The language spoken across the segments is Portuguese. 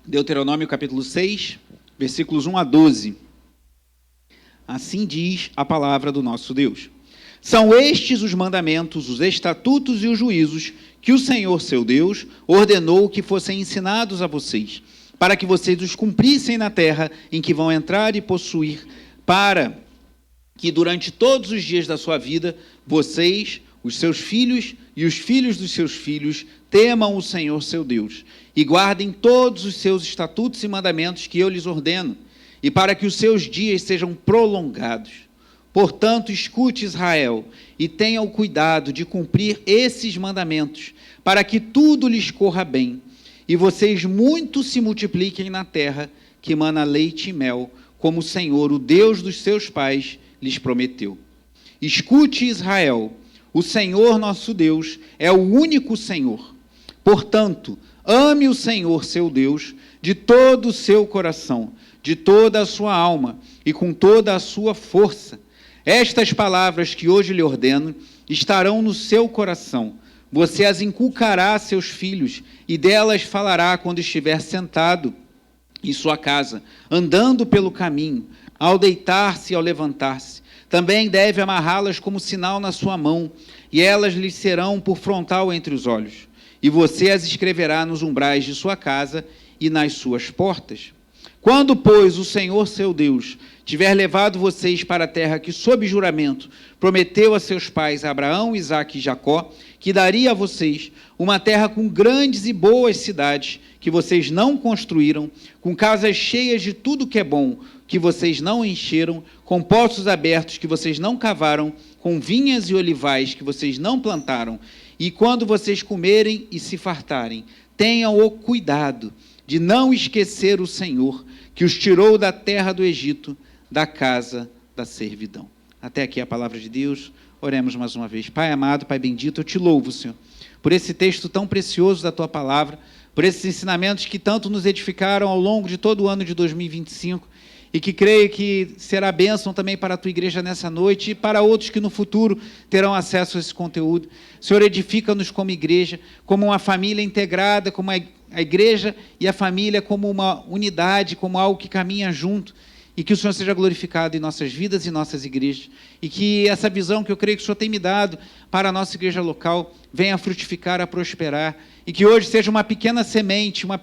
Deuteronômio capítulo 6, versículos 1 a 12. Assim diz a palavra do nosso Deus. São estes os mandamentos, os estatutos e os juízos que o Senhor, seu Deus, ordenou que fossem ensinados a vocês, para que vocês os cumprissem na terra em que vão entrar e possuir, para que durante todos os dias da sua vida, vocês, os seus filhos e os filhos dos seus filhos, temam o Senhor, seu Deus, e guardem todos os seus estatutos e mandamentos que eu lhes ordeno, e para que os seus dias sejam prolongados. Portanto, escute, Israel, e tenha o cuidado de cumprir esses mandamentos, para que tudo lhes corra bem, e vocês muito se multipliquem na terra, que mana leite e mel, como o Senhor, o Deus dos seus pais, lhes prometeu. Escute, Israel, o Senhor nosso Deus é o único Senhor. Portanto, ame o Senhor, seu Deus, de todo o seu coração, de toda a sua alma e com toda a sua força. Estas palavras que hoje lhe ordeno estarão no seu coração. Você as inculcará a seus filhos e delas falará quando estiver sentado em sua casa, andando pelo caminho, ao deitar-se e ao levantar-se. Também deve amarrá-las como sinal na sua mão, e elas lhe serão por frontal entre os olhos. E você as escreverá nos umbrais de sua casa e nas suas portas. Quando, pois, o Senhor, seu Deus, tiver levado vocês para a terra que, sob juramento, prometeu a seus pais, Abraão, Isaque e Jacó, que daria a vocês uma terra com grandes e boas cidades, que vocês não construíram, com casas cheias de tudo que é bom, que vocês não encheram, com poços abertos que vocês não cavaram, com vinhas e olivais que vocês não plantaram, e quando vocês comerem e se fartarem, tenham o cuidado de não esquecer o Senhor, que os tirou da terra do Egito, da casa da servidão. Até aqui a palavra de Deus. Oremos mais uma vez. Pai amado, Pai bendito, eu te louvo, Senhor, por esse texto tão precioso da tua palavra, por esses ensinamentos que tanto nos edificaram ao longo de todo o ano de 2025, e que creio que será bênção também para a tua igreja nessa noite e para outros que no futuro terão acesso a esse conteúdo. Senhor, edifica-nos como igreja, como uma família integrada, como a igreja e a família como uma unidade, como algo que caminha junto, e que o Senhor seja glorificado em nossas vidas e nossas igrejas, e que essa visão que eu creio que o Senhor tem me dado para a nossa igreja local venha a frutificar, a prosperar, e que hoje seja uma pequena semente, um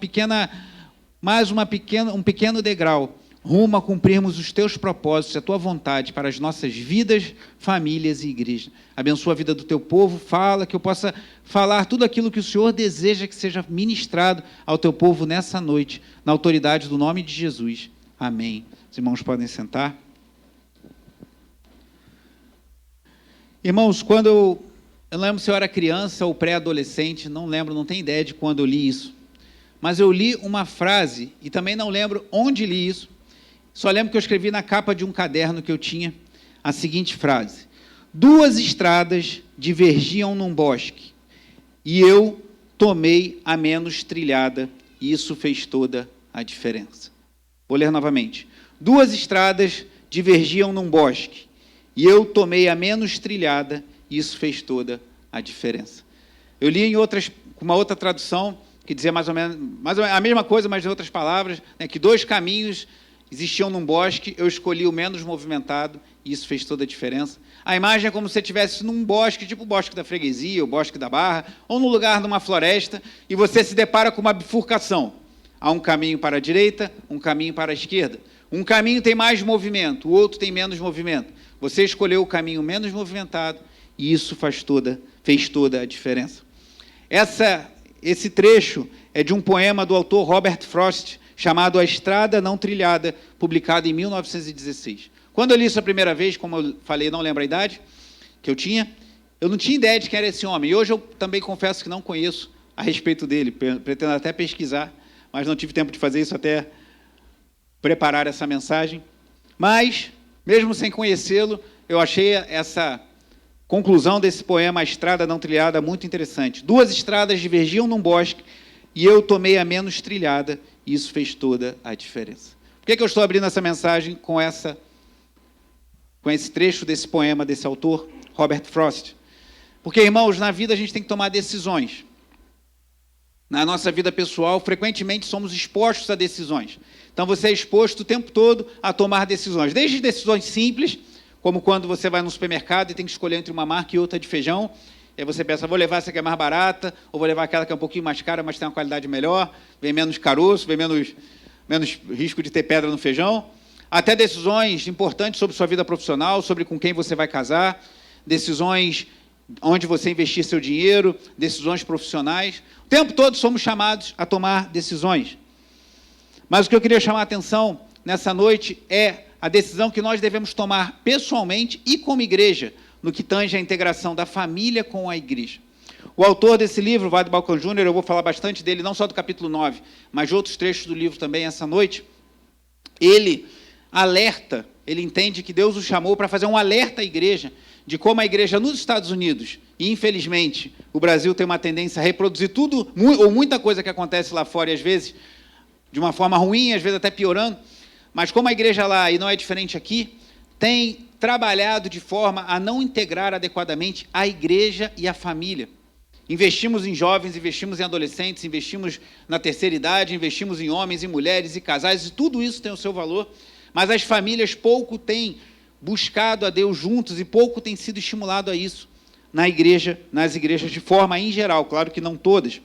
pequeno degrau, rumo a cumprirmos os teus propósitos, a tua vontade para as nossas vidas, famílias e igreja. Abençoa a vida do teu povo, fala, que eu possa falar tudo aquilo que o Senhor deseja que seja ministrado ao teu povo nessa noite, na autoridade do nome de Jesus. Amém. Os irmãos podem sentar. Irmãos, quando eu lembro se eu era criança ou pré-adolescente, não lembro, não tenho ideia de quando eu li isso, mas eu li uma frase, e também não lembro onde li isso, só lembro que eu escrevi na capa de um caderno que eu tinha a seguinte frase: 2 estradas divergiam num bosque, e eu tomei a menos trilhada, e isso fez toda a diferença. Vou ler novamente. 2 estradas divergiam num bosque, e eu tomei a menos trilhada, e isso fez toda a diferença. Eu li com uma outra tradução, que dizia mais ou menos a mesma coisa, mas em outras palavras, né, que 2 caminhos existiam num bosque, eu escolhi o menos movimentado, e isso fez toda a diferença. A imagem é como se você estivesse num bosque, tipo o bosque da freguesia, o bosque da barra, ou num lugar, numa floresta, e você se depara com uma bifurcação. Há um caminho para a direita, um caminho para a esquerda. Um caminho tem mais movimento, o outro tem menos movimento. Você escolheu o caminho menos movimentado, e isso fez toda a diferença. Esse trecho é de um poema do autor Robert Frost, chamado A Estrada Não Trilhada, publicado em 1916. Quando eu li isso a primeira vez, como eu falei, não lembro a idade que eu não tinha ideia de quem era esse homem. E hoje eu também confesso que não conheço a respeito dele, pretendo até pesquisar, mas não tive tempo de fazer isso até preparar essa mensagem. Mas, mesmo sem conhecê-lo, eu achei essa conclusão desse poema, A Estrada Não Trilhada, muito interessante. 2 estradas divergiam num bosque, e eu tomei a menos trilhada, e isso fez toda a diferença. Por que eu estou abrindo essa mensagem com esse trecho desse poema, desse autor, Robert Frost? Porque, irmãos, na vida a gente tem que tomar decisões. na nossa vida pessoal, frequentemente somos expostos a decisões. Então, você é exposto o tempo todo a tomar decisões, desde decisões simples, como quando você vai no supermercado e tem que escolher entre uma marca e outra de feijão, e aí você pensa, vou levar essa que é mais barata, ou vou levar aquela que é um pouquinho mais cara, mas tem uma qualidade melhor, vem menos caroço, vem menos risco de ter pedra no feijão, até decisões importantes sobre sua vida profissional, sobre com quem você vai casar, decisões onde você investir seu dinheiro, decisões profissionais. O tempo todo somos chamados a tomar decisões. Mas o que eu queria chamar a atenção nessa noite é a decisão que nós devemos tomar pessoalmente e como igreja, no que tange a integração da família com a igreja. O autor desse livro, Wade Balkan Jr., eu vou falar bastante dele, não só do capítulo 9, mas de outros trechos do livro também essa noite, ele alerta, ele entende que Deus o chamou para fazer um alerta à igreja, de como a igreja nos Estados Unidos, e infelizmente o Brasil tem uma tendência a reproduzir tudo, ou muita coisa que acontece lá fora, e às vezes de uma forma ruim, às vezes até piorando, mas como a igreja lá, e não é diferente aqui, tem trabalhado de forma a não integrar adequadamente a igreja e a família. Investimos em jovens, investimos em adolescentes, investimos na terceira idade, investimos em homens e mulheres e casais, e tudo isso tem o seu valor, mas as famílias pouco têm buscado a Deus juntos e pouco têm sido estimulado a isso na igreja, nas igrejas de forma em geral, claro que não todas.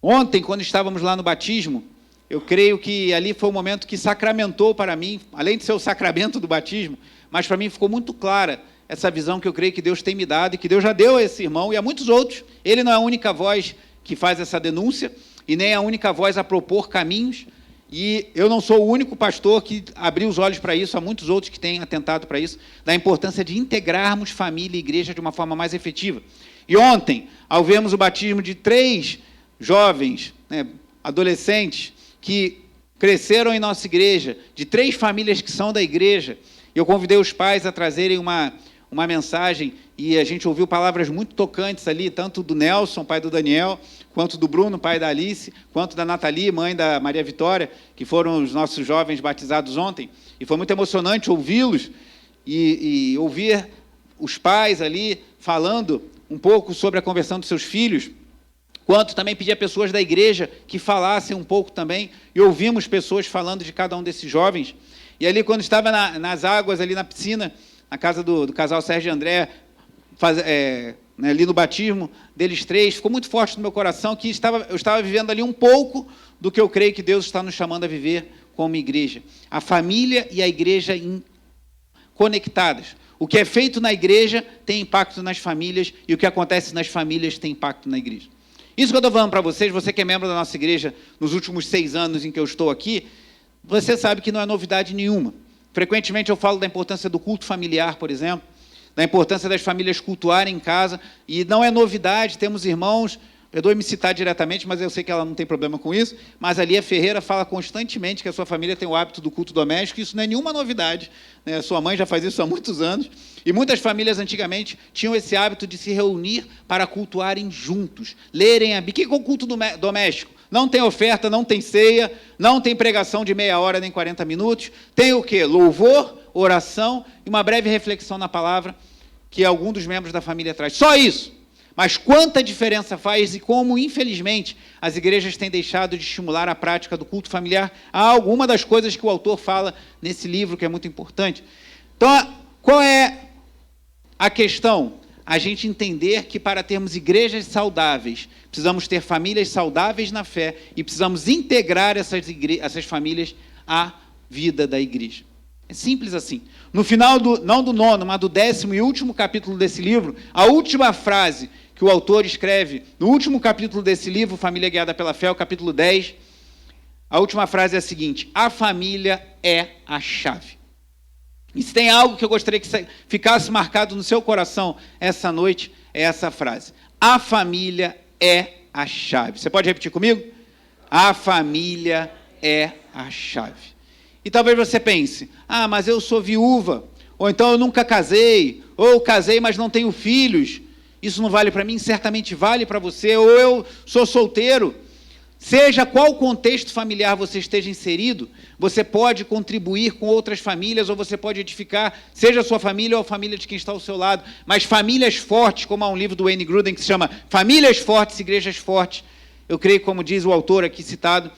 Ontem, quando estávamos lá no batismo, eu creio que ali foi o momento que sacramentou para mim, além de ser o sacramento do batismo, mas para mim ficou muito clara essa visão que eu creio que Deus tem me dado e que Deus já deu a esse irmão e a muitos outros. Ele não é a única voz que faz essa denúncia e nem a única voz a propor caminhos. E eu não sou o único pastor que abriu os olhos para isso, há muitos outros que têm atentado para isso, da importância de integrarmos família e igreja de uma forma mais efetiva. E ontem, ao vermos o batismo de 3 jovens, adolescentes, que cresceram em nossa igreja, de 3 famílias que são da igreja, eu convidei os pais a trazerem uma mensagem, e a gente ouviu palavras muito tocantes ali, tanto do Nelson, pai do Daniel, quanto do Bruno, pai da Alice, quanto da Nathalie, mãe da Maria Vitória, que foram os nossos jovens batizados ontem, e foi muito emocionante ouvi-los, e ouvir os pais ali falando um pouco sobre a conversão dos seus filhos, quanto também pedir a pessoas da igreja que falassem um pouco também, e ouvimos pessoas falando de cada um desses jovens. E ali, quando estava nas águas, ali na piscina, na casa do casal Sérgio e André, ali no batismo deles 3, ficou muito forte no meu coração que eu estava vivendo ali um pouco do que eu creio que Deus está nos chamando a viver como igreja. A família e a igreja conectadas. O que é feito na igreja tem impacto nas famílias, e o que acontece nas famílias tem impacto na igreja. Isso que eu estou falando para vocês, você que é membro da nossa igreja nos últimos 6 anos em que eu estou aqui, você sabe que não é novidade nenhuma. Frequentemente eu falo da importância do culto familiar, por exemplo, da importância das famílias cultuarem em casa, e não é novidade, temos irmãos, perdoe-me citar diretamente, mas eu sei que ela não tem problema com isso, mas a Lia Ferreira fala constantemente que a sua família tem o hábito do culto doméstico, isso não é nenhuma novidade, né? Sua mãe já faz isso há muitos anos, e muitas famílias antigamente tinham esse hábito de se reunir para cultuarem juntos, lerem a Bíblia. O que é o culto doméstico? Não tem oferta, não tem ceia, não tem pregação de meia hora nem 40 minutos, tem o quê? Louvor, oração e uma breve reflexão na palavra que algum dos membros da família traz. Só isso. Mas quanta diferença faz e como, infelizmente, as igrejas têm deixado de estimular a prática do culto familiar a alguma das coisas que o autor fala nesse livro, que é muito importante. Então, qual é a questão? A gente entender que para termos igrejas saudáveis, precisamos ter famílias saudáveis na fé e precisamos integrar essas famílias à vida da igreja. É simples assim. No final, não do 9º, mas do 10º e último capítulo desse livro, a última frase que o autor escreve, no último capítulo desse livro, Família Guiada pela Fé, o capítulo 10, a última frase é a seguinte: a família é a chave. E se tem algo que eu gostaria que ficasse marcado no seu coração essa noite, é essa frase: a família é a chave. Você pode repetir comigo? A família é a chave. E talvez você pense: ah, mas eu sou viúva, ou então eu nunca casei, ou casei, mas não tenho filhos. Isso não vale para mim? Certamente vale para você. Ou eu sou solteiro. Seja qual contexto familiar você esteja inserido, você pode contribuir com outras famílias, ou você pode edificar, seja a sua família ou a família de quem está ao seu lado. Mas famílias fortes, como há um livro do Wayne Grudem que se chama Famílias Fortes, Igrejas Fortes, Eu creio, como diz o autor aqui citado,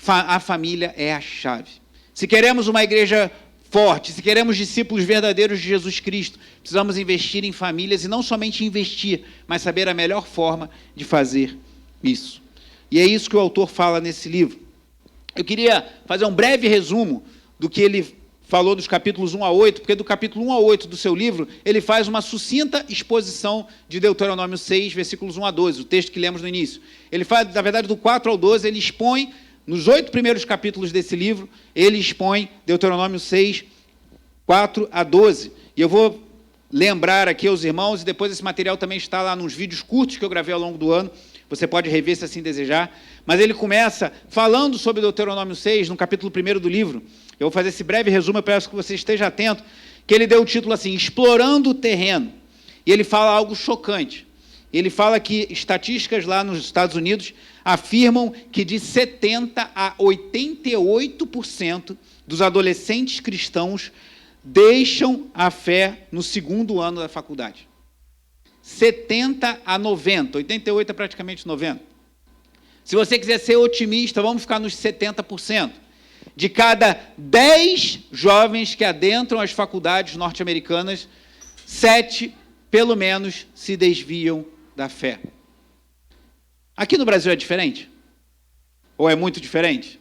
a família é a chave. Se queremos uma igreja forte, se queremos discípulos verdadeiros de Jesus Cristo, precisamos investir em famílias e não somente investir, mas saber a melhor forma de fazer isso. E é isso que o autor fala nesse livro. Eu queria fazer um breve resumo do que ele falou dos capítulos 1 a 8, porque do capítulo 1 a 8 do seu livro, ele faz uma sucinta exposição de Deuteronômio 6, versículos 1 a 12, o texto que lemos no início. Ele faz, na verdade, do 4 ao 12, ele expõe, nos 8 primeiros capítulos desse livro, ele expõe Deuteronômio 6, 4 a 12. E eu vou lembrar aqui aos irmãos, e depois esse material também está lá nos vídeos curtos que eu gravei ao longo do ano, você pode rever se assim desejar, mas ele começa falando sobre Deuteronômio 6, no capítulo 1 do livro. Eu vou fazer esse breve resumo, eu peço que você esteja atento, que ele deu o título assim, Explorando o Terreno. E ele fala algo chocante. Ele fala que estatísticas lá nos Estados Unidos afirmam que de 70% a 88% dos adolescentes cristãos deixam a fé no segundo ano da faculdade. 70 a 90, 88 é praticamente 90. Se você quiser ser otimista, vamos ficar nos 70%. De cada 10 jovens que adentram as faculdades norte-americanas, 7, pelo menos, se desviam da fé. Aqui no Brasil é diferente? Ou é muito diferente?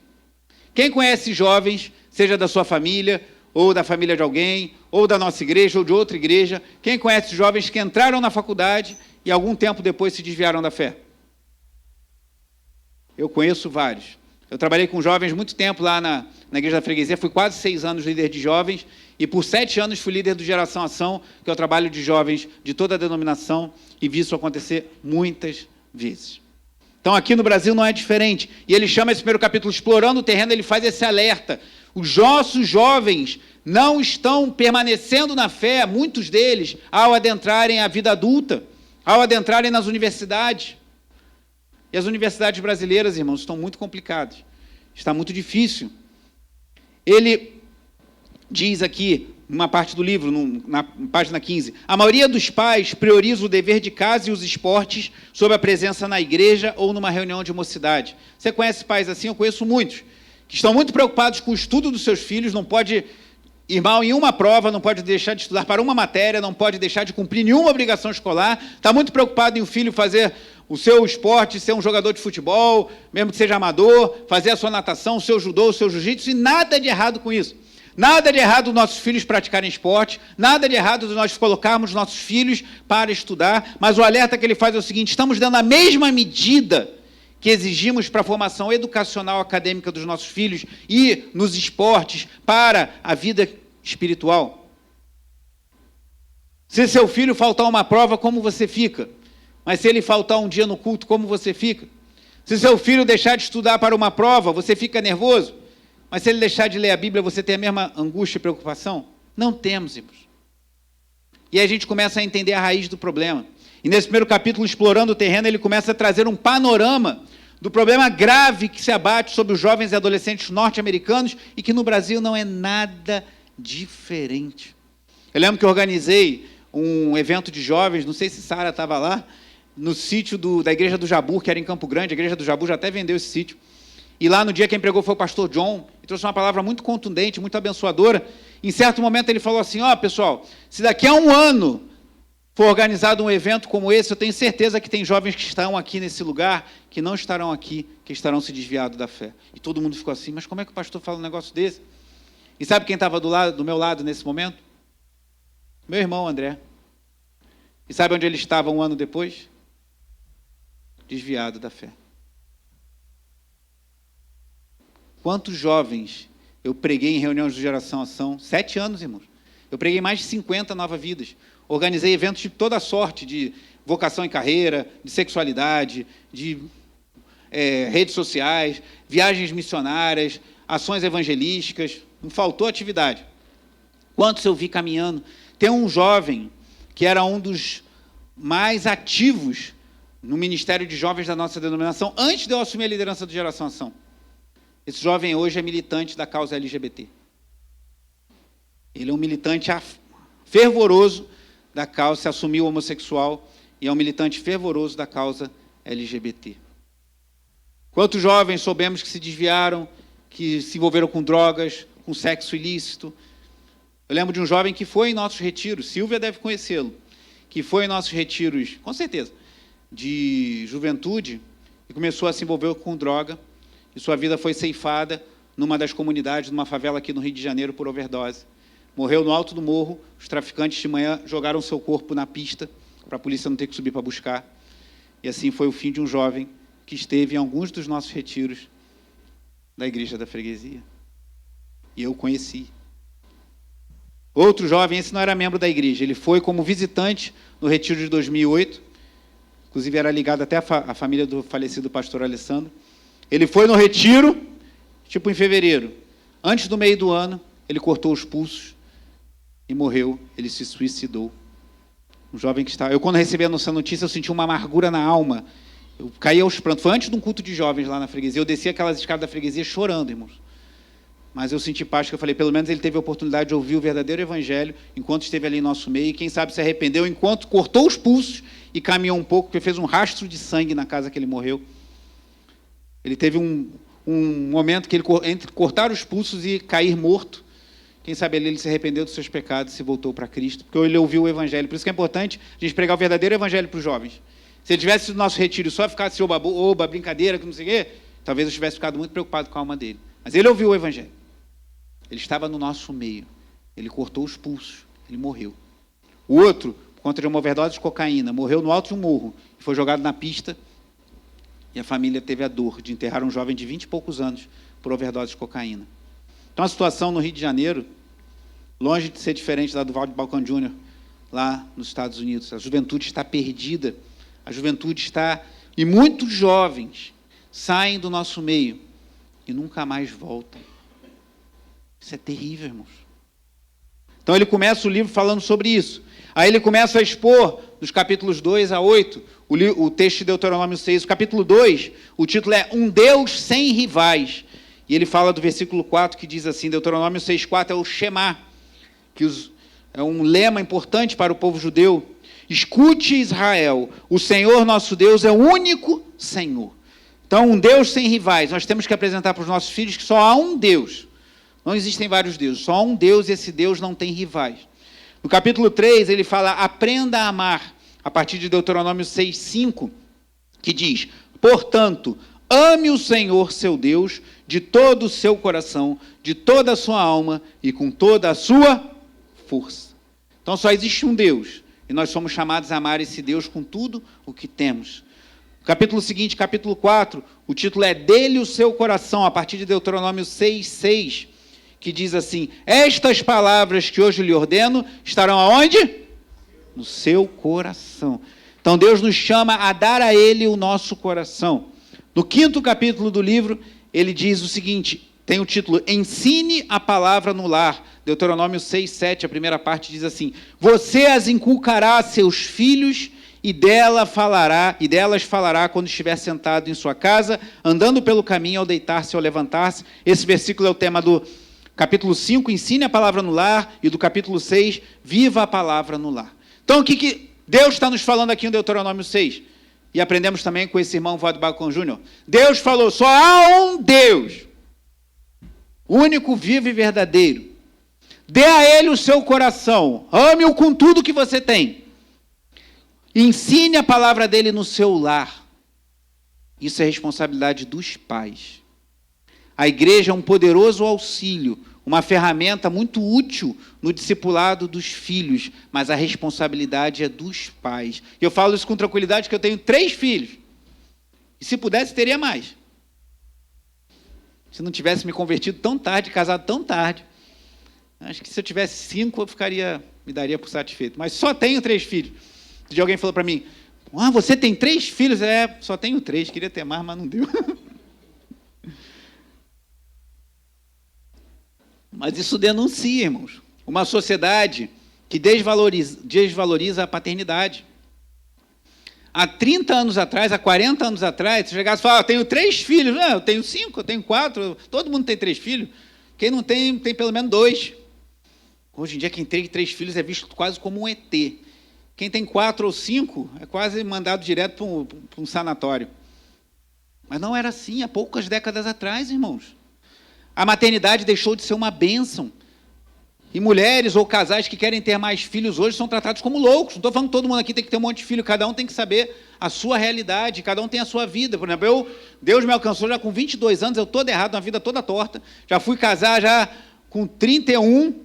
Quem conhece jovens, seja da sua família, ou da família de alguém, ou da nossa igreja, ou de outra igreja, quem conhece jovens que entraram na faculdade e algum tempo depois se desviaram da fé? Eu conheço vários. Eu trabalhei com jovens muito tempo lá na Igreja da Freguesia, fui quase 6 anos líder de jovens, e por 7 anos fui líder do Geração Ação, que é o trabalho de jovens de toda a denominação, e vi isso acontecer muitas vezes. Então, aqui no Brasil não é diferente. E ele chama esse primeiro capítulo Explorando o Terreno, ele faz esse alerta. Os nossos jovens não estão permanecendo na fé, muitos deles, ao adentrarem a vida adulta, ao adentrarem nas universidades. E as universidades brasileiras, irmãos, estão muito complicadas. Está muito difícil. Ele diz aqui, numa parte do livro, na página 15, a maioria dos pais prioriza o dever de casa e os esportes sobre a presença na igreja ou numa reunião de mocidade. Você conhece pais assim? Eu conheço muitos, que estão muito preocupados com o estudo dos seus filhos, não pode ir mal em uma prova, não pode deixar de estudar para uma matéria, não pode deixar de cumprir nenhuma obrigação escolar, está muito preocupado em o filho fazer o seu esporte, ser um jogador de futebol, mesmo que seja amador, fazer a sua natação, o seu judô, o seu jiu-jitsu, e nada de errado com isso. Nada de errado dos nossos filhos praticarem esporte, nada de errado de nós colocarmos nossos filhos para estudar, mas o alerta que ele faz é o seguinte, estamos dando a mesma medida que exigimos para a formação educacional acadêmica dos nossos filhos e nos esportes para a vida espiritual. Se seu filho faltar uma prova, como você fica? Mas se ele faltar um dia no culto, como você fica? Se seu filho deixar de estudar para uma prova, você fica nervoso? Mas se ele deixar de ler a Bíblia, você tem a mesma angústia e preocupação? Não temos, irmãos. E aí a gente começa a entender a raiz do problema. E nesse primeiro capítulo, Explorando o Terreno, ele começa a trazer um panorama do problema grave que se abate sobre os jovens e adolescentes norte-americanos e que no Brasil não é nada diferente. Eu lembro que eu organizei um evento de jovens, não sei se Sara estava lá, no sítio da Igreja do Jabu, que era em Campo Grande. A Igreja do Jabu já até vendeu esse sítio. E lá no dia quem pregou foi o pastor John, e trouxe uma palavra muito contundente, muito abençoadora. Em certo momento ele falou assim, pessoal, se daqui a 1 ano for organizado um evento como esse, eu tenho certeza que tem jovens que estão aqui nesse lugar, que não estarão aqui, que estarão se desviados da fé. E todo mundo ficou assim, mas como é que o pastor fala um negócio desse? E sabe quem estava do meu lado nesse momento? Meu irmão André. E sabe onde ele estava 1 ano depois? Desviado da fé. Quantos jovens eu preguei em reuniões de Geração Ação? 7 anos, irmãos. Eu preguei mais de 50 Nova Vidas. Organizei eventos de toda sorte, de vocação e carreira, de sexualidade, de redes sociais, viagens missionárias, ações evangelísticas. Não faltou atividade. Quantos eu vi caminhando? Tem um jovem que era um dos mais ativos no Ministério de Jovens da nossa denominação, antes de eu assumir a liderança do Geração Ação. Esse jovem hoje é militante da causa LGBT. Ele é um militante fervoroso da causa, se assumiu homossexual, e é um militante fervoroso da causa LGBT. Quantos jovens soubemos que se desviaram, que se envolveram com drogas, com sexo ilícito? Eu lembro de um jovem que foi em nossos retiros, Silvia deve conhecê-lo, que foi em nossos retiros, com certeza, de juventude, e começou a se envolver com droga, e sua vida foi ceifada numa das comunidades, numa favela aqui no Rio de Janeiro, por overdose. Morreu no alto do morro, os traficantes de manhã jogaram seu corpo na pista, para a polícia não ter que subir para buscar. E assim foi o fim de um jovem que esteve em alguns dos nossos retiros da Igreja da Freguesia. E eu conheci. Outro jovem, esse não era membro da igreja, ele foi como visitante no retiro de 2008, inclusive era ligado até à família do falecido pastor Alessandro. Ele foi no retiro, tipo em fevereiro. Antes do meio do ano, ele cortou os pulsos e morreu, ele se suicidou. Um jovem que estava... Eu, quando recebi essa notícia, eu senti uma amargura na alma. Eu caí aos prantos. Foi antes de um culto de jovens lá na freguesia. Eu desci aquelas escadas da freguesia chorando, irmãos. Mas eu senti paz, que eu falei, pelo menos ele teve a oportunidade de ouvir o verdadeiro evangelho enquanto esteve ali em nosso meio, e quem sabe se arrependeu enquanto cortou os pulsos e caminhou um pouco, porque fez um rastro de sangue na casa que ele morreu. Ele teve um momento que ele, entre cortar os pulsos e cair morto, quem sabe ali ele se arrependeu dos seus pecados e se voltou para Cristo, porque ele ouviu o evangelho. Por isso que é importante a gente pregar o verdadeiro evangelho para os jovens. Se ele tivesse no nosso retiro só ficasse oba, brincadeira, que não sei o quê, talvez eu tivesse ficado muito preocupado com a alma dele. Mas ele ouviu o evangelho. Ele estava no nosso meio. Ele cortou os pulsos. Ele morreu. O outro, por conta de uma overdose de cocaína, morreu no alto de um morro. Foi jogado na pista. E a família teve a dor de enterrar um jovem de 20 e poucos anos por overdose de cocaína. Então, a situação no Rio de Janeiro, longe de ser diferente da do Vale do Balcão Júnior, lá nos Estados Unidos. A juventude está perdida. A juventude está... E muitos jovens saem do nosso meio e nunca mais voltam. Isso é terrível, irmãos. Então ele começa o livro falando sobre isso. Aí ele começa a expor, dos capítulos 2 a 8, o texto de Deuteronômio 6. O capítulo 2, o título é Um Deus Sem Rivais. E ele fala do versículo 4, que diz assim, Deuteronômio 6,4 é o Shema, que é um lema importante para o povo judeu. Escute, Israel, o Senhor nosso Deus é o único Senhor. Então, um Deus sem rivais. Nós temos que apresentar para os nossos filhos que só há um Deus. Não existem vários deuses, só há um Deus e esse Deus não tem rivais. No capítulo 3, ele fala, aprenda a amar, a partir de Deuteronômio 6,5, que diz, portanto, ame o Senhor, seu Deus, de todo o seu coração, de toda a sua alma e com toda a sua força. Então, só existe um Deus, e nós somos chamados a amar esse Deus com tudo o que temos. No capítulo seguinte, capítulo 4, o título é Dele o seu coração, a partir de Deuteronômio 6,6, que diz assim, estas palavras que hoje lhe ordeno estarão aonde? No seu coração. Então Deus nos chama a dar a Ele o nosso coração. No 5º capítulo do livro, ele diz o seguinte, tem o título, Ensine a palavra no lar. Deuteronômio 6,7, a primeira parte diz assim, você as inculcará a seus filhos e delas falará quando estiver sentado em sua casa, andando pelo caminho, ao deitar-se ou levantar-se. Esse versículo é o tema do capítulo 5, ensine a palavra no lar, e do capítulo 6, viva a palavra no lar. Então, o que Deus está nos falando aqui no Deuteronômio 6? E aprendemos também com esse irmão Vado Balcão Júnior. Deus falou, só há um Deus, único, vivo e verdadeiro. Dê a Ele o seu coração, ame-o com tudo que você tem. Ensine a palavra dEle no seu lar. Isso é responsabilidade dos pais. A igreja é um poderoso auxílio, uma ferramenta muito útil no discipulado dos filhos, mas a responsabilidade é dos pais. E eu falo isso com tranquilidade, que eu tenho 3 filhos. E se pudesse, teria mais. Se não tivesse me convertido tão tarde, casado tão tarde. Acho que se eu tivesse 5, eu me daria por satisfeito. Mas só tenho 3 filhos. De alguém falou para mim, você tem 3 filhos? Só tenho 3, queria ter mais, mas não deu. Mas isso denuncia, irmãos, uma sociedade que desvaloriza a paternidade. Há 30 anos atrás, há 40 anos atrás, se chegasse e falasse, eu tenho 3 filhos, eu tenho 5, eu tenho 4, todo mundo tem 3 filhos. Quem não tem, tem pelo menos 2. Hoje em dia, quem tem 3 filhos é visto quase como um ET. Quem tem 4 ou 5 é quase mandado direto para um sanatório. Mas não era assim há poucas décadas atrás, irmãos. A maternidade deixou de ser uma bênção. E mulheres ou casais que querem ter mais filhos hoje são tratados como loucos. Não estou falando que todo mundo aqui tem que ter um monte de filho, cada um tem que saber a sua realidade, cada um tem a sua vida. Por exemplo, Deus me alcançou já com 22 anos, eu todo errado, uma vida toda torta. Já fui casar já com 31.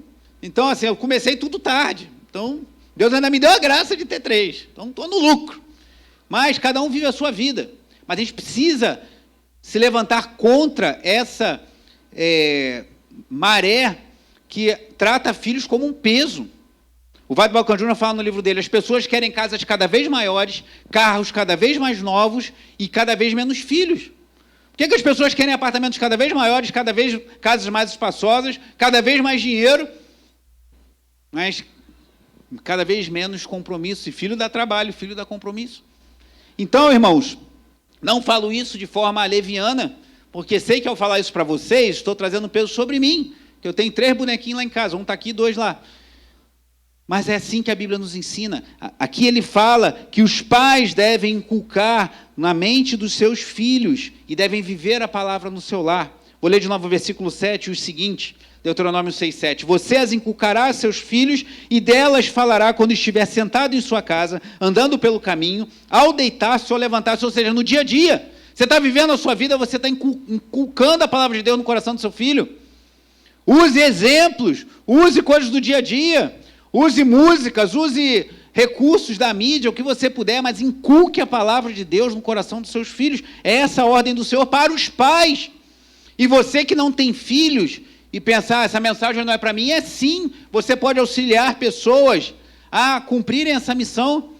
Então, assim, eu comecei tudo tarde. Então, Deus ainda me deu a graça de ter 3. Então, estou no lucro. Mas cada um vive a sua vida. Mas a gente precisa se levantar contra essa maré que trata filhos como um peso. O Vade Balcan Júnior fala no livro dele, as pessoas querem casas cada vez maiores, carros cada vez mais novos e cada vez menos filhos. Por que as pessoas querem apartamentos cada vez maiores, cada vez casas mais espaçosas, cada vez mais dinheiro, mas cada vez menos compromisso? E filho dá trabalho, filho dá compromisso. Então, irmãos, não falo isso de forma leviana, porque sei que ao falar isso para vocês, estou trazendo peso sobre mim, que eu tenho 3 bonequinhos lá em casa, um está aqui e 2 lá. Mas é assim que a Bíblia nos ensina. Aqui ele fala que os pais devem inculcar na mente dos seus filhos e devem viver a palavra no seu lar. Vou ler de novo o versículo 7, o seguinte, Deuteronômio 6:7. Você as inculcará a seus filhos e delas falará quando estiver sentado em sua casa, andando pelo caminho, ao deitar-se ou levantar-se, ou seja, no dia a dia. Você está vivendo a sua vida, você está inculcando a palavra de Deus no coração do seu filho. Use exemplos, use coisas do dia a dia, use músicas, use recursos da mídia, o que você puder, mas inculque a palavra de Deus no coração dos seus filhos. É essa a ordem do Senhor para os pais. E você que não tem filhos e pensar, essa mensagem não é para mim, é sim, você pode auxiliar pessoas a cumprirem essa missão,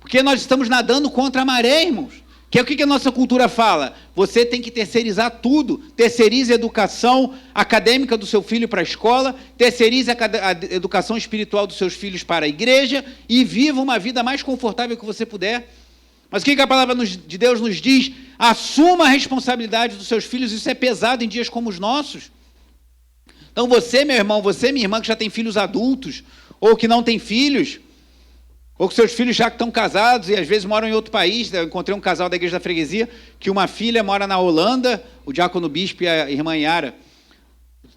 porque nós estamos nadando contra a maré, irmãos. Que é o que a nossa cultura fala? Você tem que terceirizar tudo. Terceirize a educação acadêmica do seu filho para a escola, terceirize a educação espiritual dos seus filhos para a igreja e viva uma vida mais confortável que você puder. Mas o que a palavra de Deus nos diz? Assuma a responsabilidade dos seus filhos, isso é pesado em dias como os nossos. Então você, meu irmão, você, minha irmã, que já tem filhos adultos, ou que não tem filhos, ou que seus filhos já estão casados e às vezes moram em outro país. Eu encontrei um casal da igreja da freguesia, que uma filha mora na Holanda, o diácono Bispo e a irmã Yara.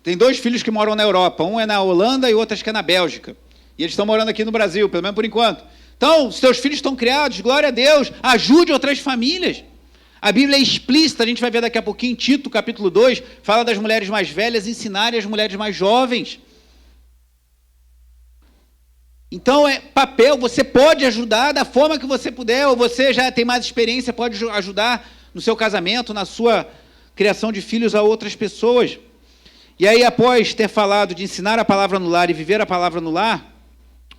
Tem 2 filhos que moram na Europa, um é na Holanda e o outro acho que é na Bélgica. E eles estão morando aqui no Brasil, pelo menos por enquanto. Então, se seus filhos estão criados, glória a Deus, ajude outras famílias. A Bíblia é explícita, a gente vai ver daqui a pouquinho, Tito, capítulo 2, fala das mulheres mais velhas ensinarem as mulheres mais jovens. Então, é papel, você pode ajudar da forma que você puder, ou você já tem mais experiência, pode ajudar no seu casamento, na sua criação de filhos a outras pessoas. E aí, após ter falado de ensinar a palavra no lar e viver a palavra no lar,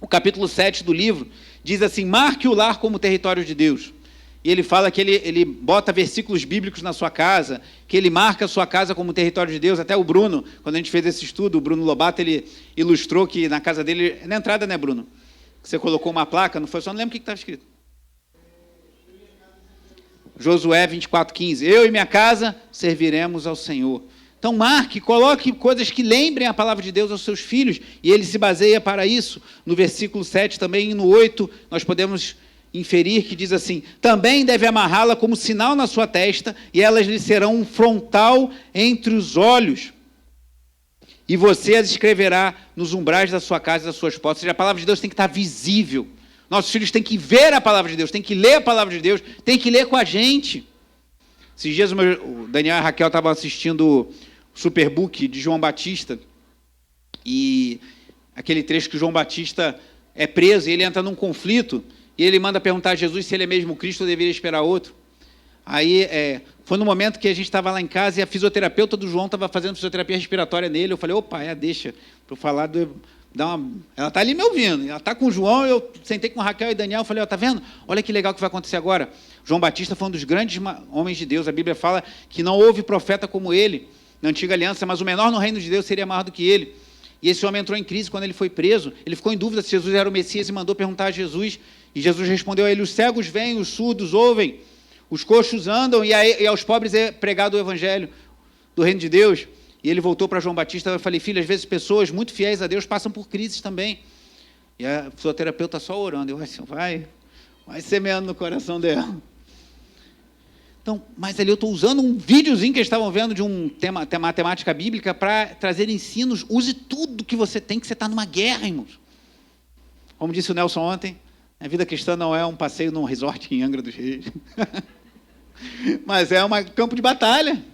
o capítulo 7 do livro diz assim, marque o lar como território de Deus. E ele fala que ele bota versículos bíblicos na sua casa, que ele marca a sua casa como território de Deus. Até o Bruno, quando a gente fez esse estudo, o Bruno Lobato, ele ilustrou que na casa dele, na entrada, né, Bruno? Que você colocou uma placa, não foi? Só não lembro o que estava escrito. Josué 24:15. Eu e minha casa serviremos ao Senhor. Então marque, coloque coisas que lembrem a palavra de Deus aos seus filhos. E ele se baseia para isso. No versículo 7 também, e no 8, nós podemos inferir que diz assim, também deve amarrá-la como sinal na sua testa, e elas lhe serão um frontal entre os olhos, e você as escreverá nos umbrais da sua casa e das suas portas. Ou seja, a palavra de Deus tem que estar visível. Nossos filhos têm que ver a palavra de Deus, têm que ler a palavra de Deus, têm que ler com a gente. Esses dias o Daniel e a Raquel estavam assistindo o Superbook de João Batista, e aquele trecho que João Batista é preso, e ele entra num conflito, e ele manda perguntar a Jesus se ele é mesmo Cristo ou deveria esperar outro. Aí, foi no momento que a gente estava lá em casa e a fisioterapeuta do João estava fazendo fisioterapia respiratória nele. Eu falei, opa, deixa, para eu falar, ela está ali me ouvindo, ela está com o João, eu sentei com a Raquel e Daniel, eu falei, está vendo? Olha que legal que vai acontecer agora. João Batista foi um dos grandes homens de Deus, a Bíblia fala que não houve profeta como ele, na antiga aliança, mas o menor no reino de Deus seria maior do que ele. E esse homem entrou em crise quando ele foi preso, ele ficou em dúvida se Jesus era o Messias e mandou perguntar a Jesus, e Jesus respondeu a ele, os cegos veem, os surdos ouvem, os coxos andam, e aos pobres é pregado o evangelho do reino de Deus. E ele voltou para João Batista, eu falei, filho, às vezes pessoas muito fiéis a Deus passam por crises também. E a fisioterapeuta só orando, eu assim, vai semeando no coração dela. Então, mas ali eu estou usando um videozinho que eles estavam vendo de um tema matemática bíblica para trazer ensinos. Use tudo que você tem, que você está numa guerra, irmãos. Como disse o Nelson ontem, a vida cristã não é um passeio num resort em Angra dos Reis. Mas é um campo de batalha.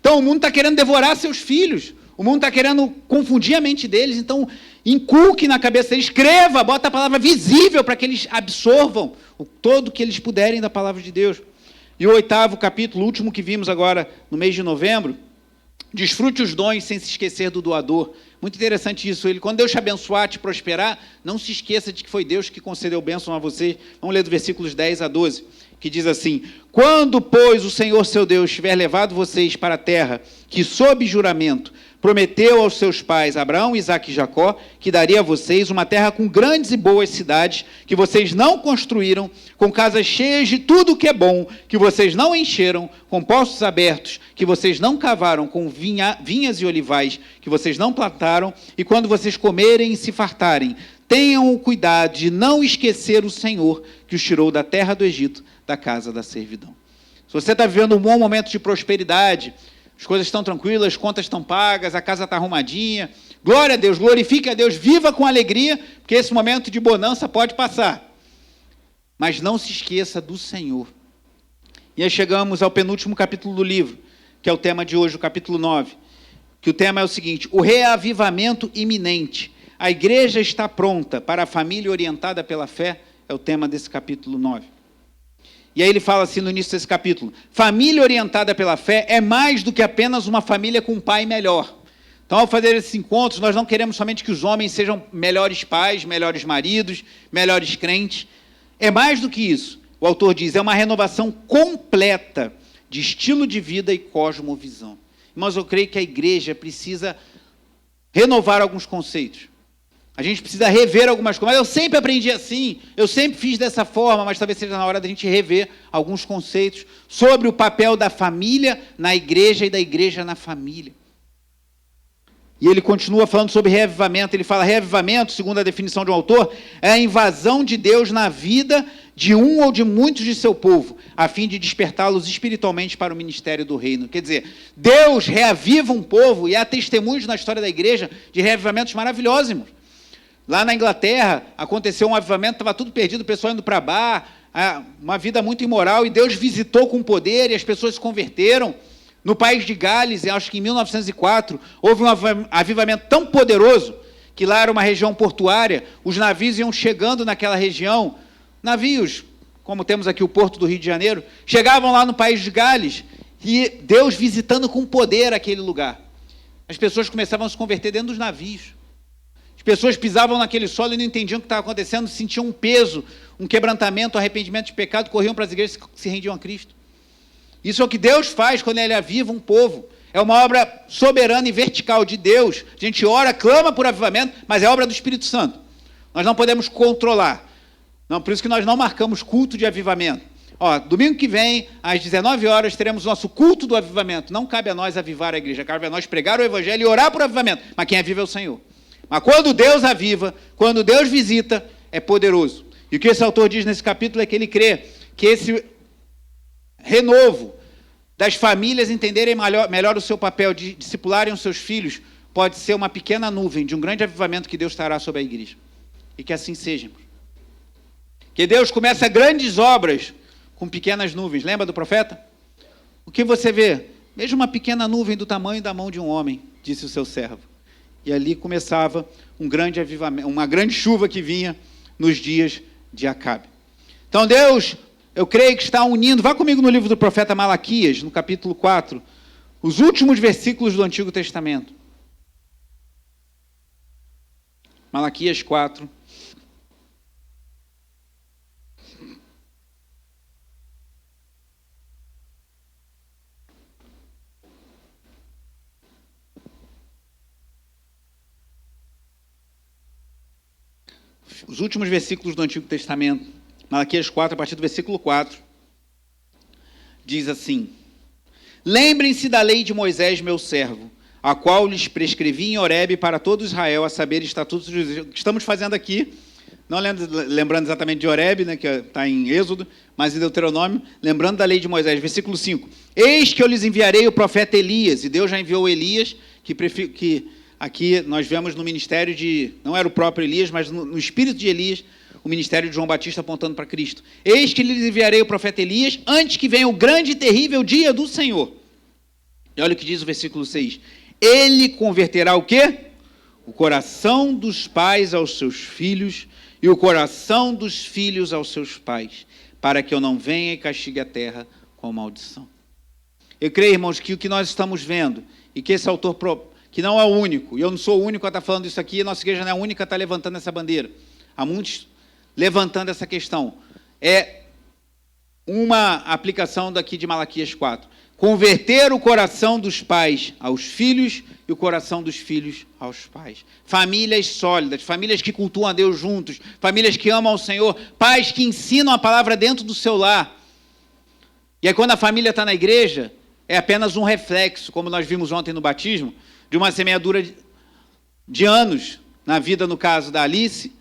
Então, o mundo está querendo devorar seus filhos. O mundo está querendo confundir a mente deles. Então, inculque na cabeça deles, escreva, bota a palavra visível para que eles absorvam todo que eles puderem da palavra de Deus. E o 8º capítulo, o último que vimos agora no mês de novembro, desfrute os dons sem se esquecer do doador. Muito interessante isso. Quando Deus te abençoar, te prosperar, não se esqueça de que foi Deus que concedeu bênção a você. Vamos ler do versículos 10 a 12, que diz assim: quando, pois, o Senhor seu Deus tiver levado vocês para a terra que, sob juramento, prometeu aos seus pais, Abraão, Isaque e Jacó, que daria a vocês uma terra com grandes e boas cidades, que vocês não construíram, com casas cheias de tudo que é bom, que vocês não encheram, com poços abertos, que vocês não cavaram, com vinhas e olivais, que vocês não plantaram, e quando vocês comerem e se fartarem, tenham o cuidado de não esquecer o Senhor, que os tirou da terra do Egito, da casa da servidão. Se você está vivendo um bom momento de prosperidade, as coisas estão tranquilas, as contas estão pagas, a casa está arrumadinha, glória a Deus, glorifique a Deus, viva com alegria, porque esse momento de bonança pode passar. Mas não se esqueça do Senhor. E aí chegamos ao penúltimo capítulo do livro, que é o tema de hoje, o capítulo 9, que o tema é o seguinte: o reavivamento iminente. A igreja está pronta para a família orientada pela fé, é o tema desse capítulo 9. E aí ele fala assim no início desse capítulo: família orientada pela fé é mais do que apenas uma família com um pai melhor. Então, ao fazer esses encontros, nós não queremos somente que os homens sejam melhores pais, melhores maridos, melhores crentes. É mais do que isso. O autor diz, é uma renovação completa de estilo de vida e cosmovisão. Mas eu creio que a igreja precisa renovar alguns conceitos. A gente precisa rever algumas coisas. Eu sempre aprendi assim, eu sempre fiz dessa forma, mas talvez seja na hora da gente rever alguns conceitos sobre o papel da família na igreja e da igreja na família. E ele continua falando sobre reavivamento. Ele fala, reavivamento, segundo a definição de um autor, é a invasão de Deus na vida de um ou de muitos de seu povo, a fim de despertá-los espiritualmente para o ministério do reino. Quer dizer, Deus reaviva um povo, e há testemunhos na história da igreja de reavivamentos maravilhosos, irmãos. Lá na Inglaterra, aconteceu um avivamento, estava tudo perdido, o pessoal indo para bar, uma vida muito imoral, e Deus visitou com poder, e as pessoas se converteram. No país de Gales, acho que em 1904, houve um avivamento tão poderoso, que lá era uma região portuária, os navios iam chegando naquela região, navios, como temos aqui o Porto do Rio de Janeiro, chegavam lá no país de Gales, e Deus visitando com poder aquele lugar. As pessoas começavam a se converter dentro dos navios. As pessoas pisavam naquele solo e não entendiam o que estava acontecendo, sentiam um peso, um quebrantamento, um arrependimento de pecado, corriam para as igrejas e se rendiam a Cristo. Isso é o que Deus faz quando Ele aviva um povo. É uma obra soberana e vertical de Deus. A gente ora, clama por avivamento, mas é obra do Espírito Santo. Nós não podemos controlar. Não, por isso que nós não marcamos culto de avivamento. Domingo que vem, às 19 horas, teremos o nosso culto do avivamento. Não cabe a nós avivar a igreja, cabe a nós pregar o evangelho e orar por avivamento. Mas quem aviva é o Senhor. Mas quando Deus aviva, quando Deus visita, é poderoso. E o que esse autor diz nesse capítulo é que ele crê que esse renovo das famílias entenderem melhor o seu papel de discipularem os seus filhos pode ser uma pequena nuvem de um grande avivamento que Deus trará sobre a igreja. E que assim seja. Que Deus começa grandes obras com pequenas nuvens. Lembra do profeta? O que você vê? Veja uma pequena nuvem do tamanho da mão de um homem, disse o seu servo. E ali começava um grande avivamento, uma grande chuva que vinha nos dias de Acabe. Então Deus, eu creio que está unindo, vá comigo no livro do profeta Malaquias, no capítulo 4, os últimos versículos do Antigo Testamento. Malaquias 4. Os últimos versículos do Antigo Testamento, Malaquias 4, a partir do versículo 4, diz assim: lembrem-se da lei de Moisés, meu servo, a qual lhes prescrevi em Horebe para todo Israel, a saber, estatutos. O que estamos fazendo aqui não lembrando exatamente de Horebe, né, que está em Êxodo, mas em Deuteronômio, lembrando da lei de Moisés, versículo 5. Eis que eu lhes enviarei o profeta Elias, e Deus já enviou Elias, que aqui nós vemos no ministério de, não era o próprio Elias, mas no espírito de Elias, o ministério de João Batista apontando para Cristo. Eis que lhes enviarei o profeta Elias, antes que venha o grande e terrível dia do Senhor. E olha o que diz o versículo 6. Ele converterá o quê? O coração dos pais aos seus filhos e o coração dos filhos aos seus pais, para que eu não venha e castigue a terra com maldição. Eu creio, irmãos, que o que nós estamos vendo, e que esse autor, que não é o único, e eu não sou o único a estar falando isso aqui, a nossa igreja não é a única a estar levantando essa bandeira. Há muitos levantando essa questão. É uma aplicação daqui de Malaquias 4. Converter o coração dos pais aos filhos e o coração dos filhos aos pais. Famílias sólidas, famílias que cultuam a Deus juntos, famílias que amam ao Senhor, pais que ensinam a palavra dentro do seu lar. E aí quando a família está na igreja, é apenas um reflexo, como nós vimos ontem no batismo, de uma semeadura de anos, na vida, no caso, da Alice,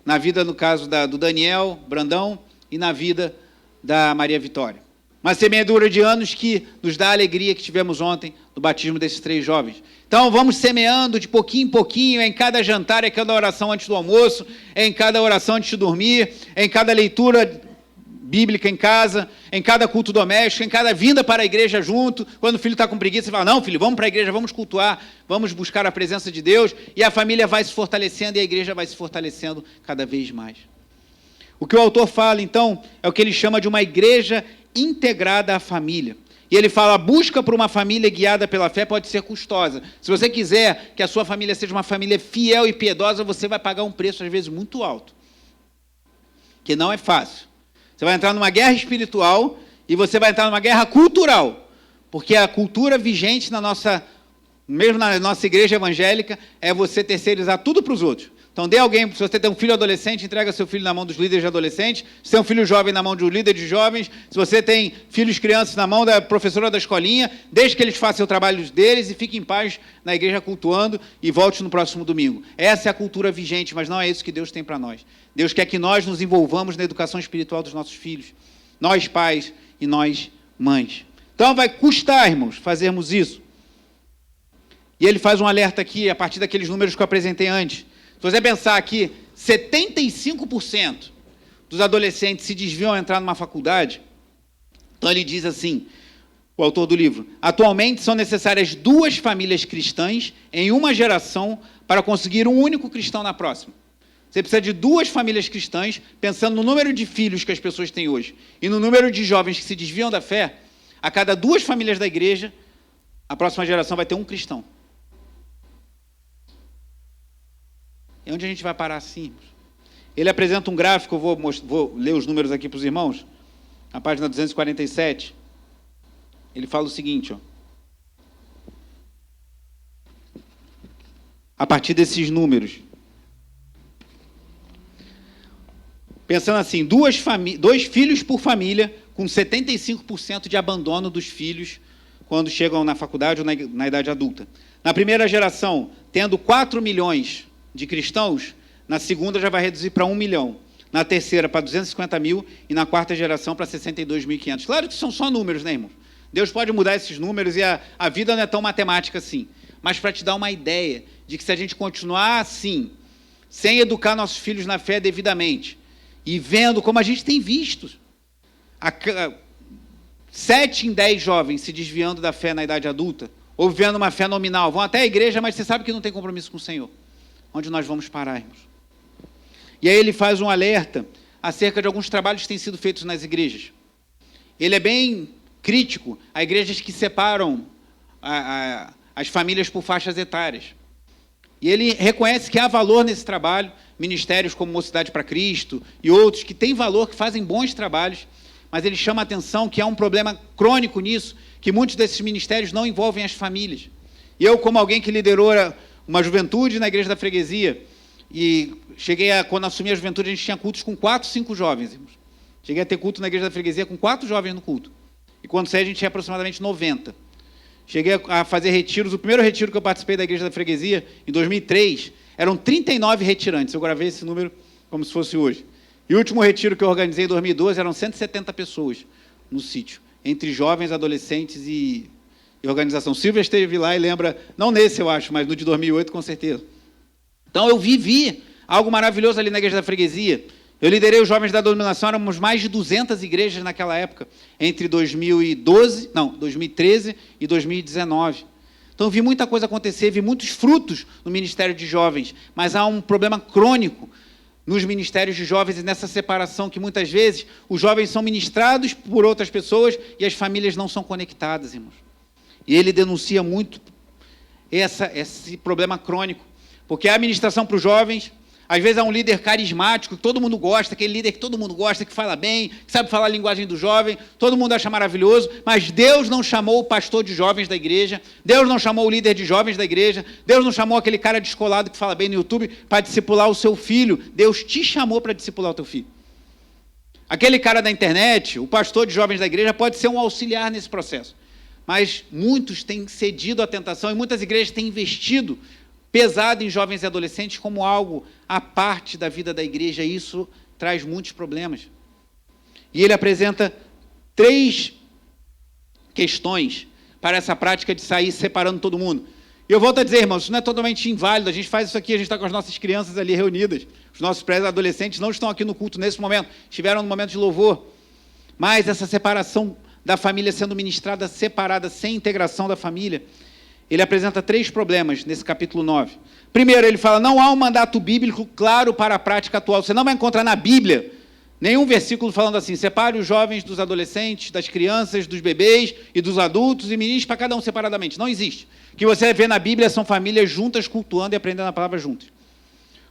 na vida, no caso, do Daniel Brandão, e na vida da Maria Vitória. Uma semeadura de anos que nos dá a alegria que tivemos ontem no batismo desses 3 jovens. Então, vamos semeando de pouquinho em pouquinho, em cada jantar, em cada oração antes do almoço, em cada oração antes de dormir, em cada leitura bíblica em casa, em cada culto doméstico, em cada vinda para a igreja junto. Quando o filho está com preguiça, você fala, não, filho, vamos para a igreja, vamos cultuar, vamos buscar a presença de Deus, e a família vai se fortalecendo e a igreja vai se fortalecendo cada vez mais. O que o autor fala, então, é o que ele chama de uma igreja integrada à família. E ele fala, a busca por uma família guiada pela fé pode ser custosa. Se você quiser que a sua família seja uma família fiel e piedosa, você vai pagar um preço, às vezes, muito alto. Que não é fácil. Você vai entrar numa guerra espiritual e você vai entrar numa guerra cultural. Porque a cultura vigente mesmo na nossa igreja evangélica, é você terceirizar tudo para os outros. Então, se você tem um filho adolescente, entrega seu filho na mão dos líderes de adolescentes. Se tem um filho jovem, na mão de um líder de jovens. Se você tem filhos crianças, na mão da professora da escolinha, deixe que eles façam o trabalho deles e fique em paz na igreja cultuando e volte no próximo domingo. Essa é a cultura vigente, mas não é isso que Deus tem para nós. Deus quer que nós nos envolvamos na educação espiritual dos nossos filhos. Nós, pais, e nós, mães. Então, vai custar, irmãos, fazermos isso. E ele faz um alerta aqui, a partir daqueles números que eu apresentei antes. Se você pensar aqui, 75% dos adolescentes se desviam a entrar numa faculdade. Então ele diz assim, o autor do livro, atualmente são necessárias 2 famílias cristãs em uma geração para conseguir um único cristão na próxima. Você precisa de 2 famílias cristãs, pensando no número de filhos que as pessoas têm hoje e no número de jovens que se desviam da fé, a cada 2 famílias da igreja, a próxima geração vai ter um cristão. E onde a gente vai parar assim, irmãos? Ele apresenta um gráfico, eu vou ler os números aqui para os irmãos, na página 247. Ele fala o seguinte, ó. A partir desses números. Pensando assim, 2 filhos por família, com 75% de abandono dos filhos quando chegam na faculdade ou na idade adulta. Na primeira geração, tendo 4 milhões de cristãos, na segunda já vai reduzir para 1 milhão, na terceira para 250 mil e na quarta geração para 62.500. Claro que são só números, né, irmão? Deus pode mudar esses números e a vida não é tão matemática assim. Mas para te dar uma ideia de que se a gente continuar assim, sem educar nossos filhos na fé devidamente, e vendo como a gente tem visto, 7 em 10 jovens se desviando da fé na idade adulta, ou vivendo uma fé nominal, vão até a igreja, mas você sabe que não tem compromisso com o Senhor. Onde nós vamos parar, irmãos? E aí ele faz um alerta acerca de alguns trabalhos que têm sido feitos nas igrejas. Ele é bem crítico a igrejas que separam as famílias por faixas etárias. E ele reconhece que há valor nesse trabalho, ministérios como Mocidade para Cristo e outros que têm valor, que fazem bons trabalhos, mas ele chama a atenção que há um problema crônico nisso, que muitos desses ministérios não envolvem as famílias. E eu, como alguém que liderou uma juventude na igreja da freguesia, e quando assumi a juventude, a gente tinha cultos com 4, 5 jovens. Irmãos. Cheguei a ter culto na igreja da freguesia com 4 jovens no culto. E quando saí, a gente tinha aproximadamente 90. Cheguei a fazer retiros. O primeiro retiro que eu participei da igreja da freguesia, em 2003, eram 39 retirantes. Eu gravei esse número como se fosse hoje. E o último retiro que eu organizei em 2012 eram 170 pessoas no sítio, entre jovens, adolescentes e organização. Silvia esteve lá e lembra, não nesse eu acho, mas no de 2008 com certeza. Então eu vivi algo maravilhoso ali na Igreja da Freguesia. Eu liderei os jovens da denominação, éramos mais de 200 igrejas naquela época, entre 2013 e 2019. Então eu vi muita coisa acontecer, vi muitos frutos no ministério de jovens, mas há um problema crônico nos ministérios de jovens e nessa separação que muitas vezes os jovens são ministrados por outras pessoas e as famílias não são conectadas, irmãos. E ele denuncia muito esse problema crônico, porque a administração para os jovens, às vezes é um líder carismático, que todo mundo gosta, aquele líder que todo mundo gosta, que fala bem, que sabe falar a linguagem do jovem, todo mundo acha maravilhoso, mas Deus não chamou o pastor de jovens da igreja, Deus não chamou o líder de jovens da igreja, Deus não chamou aquele cara descolado que fala bem no YouTube para discipular o seu filho, Deus te chamou para discipular o teu filho. Aquele cara da internet, o pastor de jovens da igreja, pode ser um auxiliar nesse processo, mas muitos têm cedido à tentação e muitas igrejas têm investido pesado em jovens e adolescentes como algo à parte da vida da igreja, e isso traz muitos problemas. E ele apresenta 3 questões para essa prática de sair separando todo mundo. E eu volto a dizer, irmãos, isso não é totalmente inválido, a gente faz isso aqui, a gente está com as nossas crianças ali reunidas, os nossos pré-adolescentes não estão aqui no culto nesse momento, estiveram no momento de louvor, mas essa separação da família sendo ministrada separada, sem integração da família, ele apresenta 3 problemas nesse capítulo 9. Primeiro, ele fala, não há um mandato bíblico claro para a prática atual. Você não vai encontrar na Bíblia nenhum versículo falando assim, separe os jovens dos adolescentes, das crianças, dos bebês e dos adultos e ministre para cada um separadamente. Não existe. O que você vai ver na Bíblia são famílias juntas, cultuando e aprendendo a palavra juntas.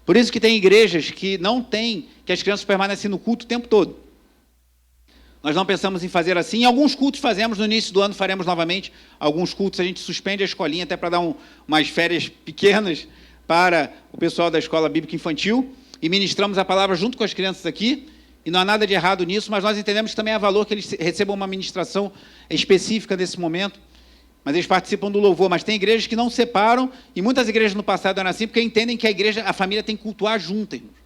Por isso que tem igrejas que não têm, que as crianças permanecem no culto o tempo todo. Nós não pensamos em fazer assim. Em alguns cultos fazemos, no início do ano faremos novamente. Alguns cultos a gente suspende a escolinha até para dar umas férias pequenas para o pessoal da escola bíblica infantil e ministramos a palavra junto com as crianças aqui. E não há nada de errado nisso, mas nós entendemos que também há valor que eles recebam uma ministração específica nesse momento. Mas eles participam do louvor. Mas tem igrejas que não separam, e muitas igrejas no passado eram assim, porque entendem que a família tem que cultuar junta, irmãos.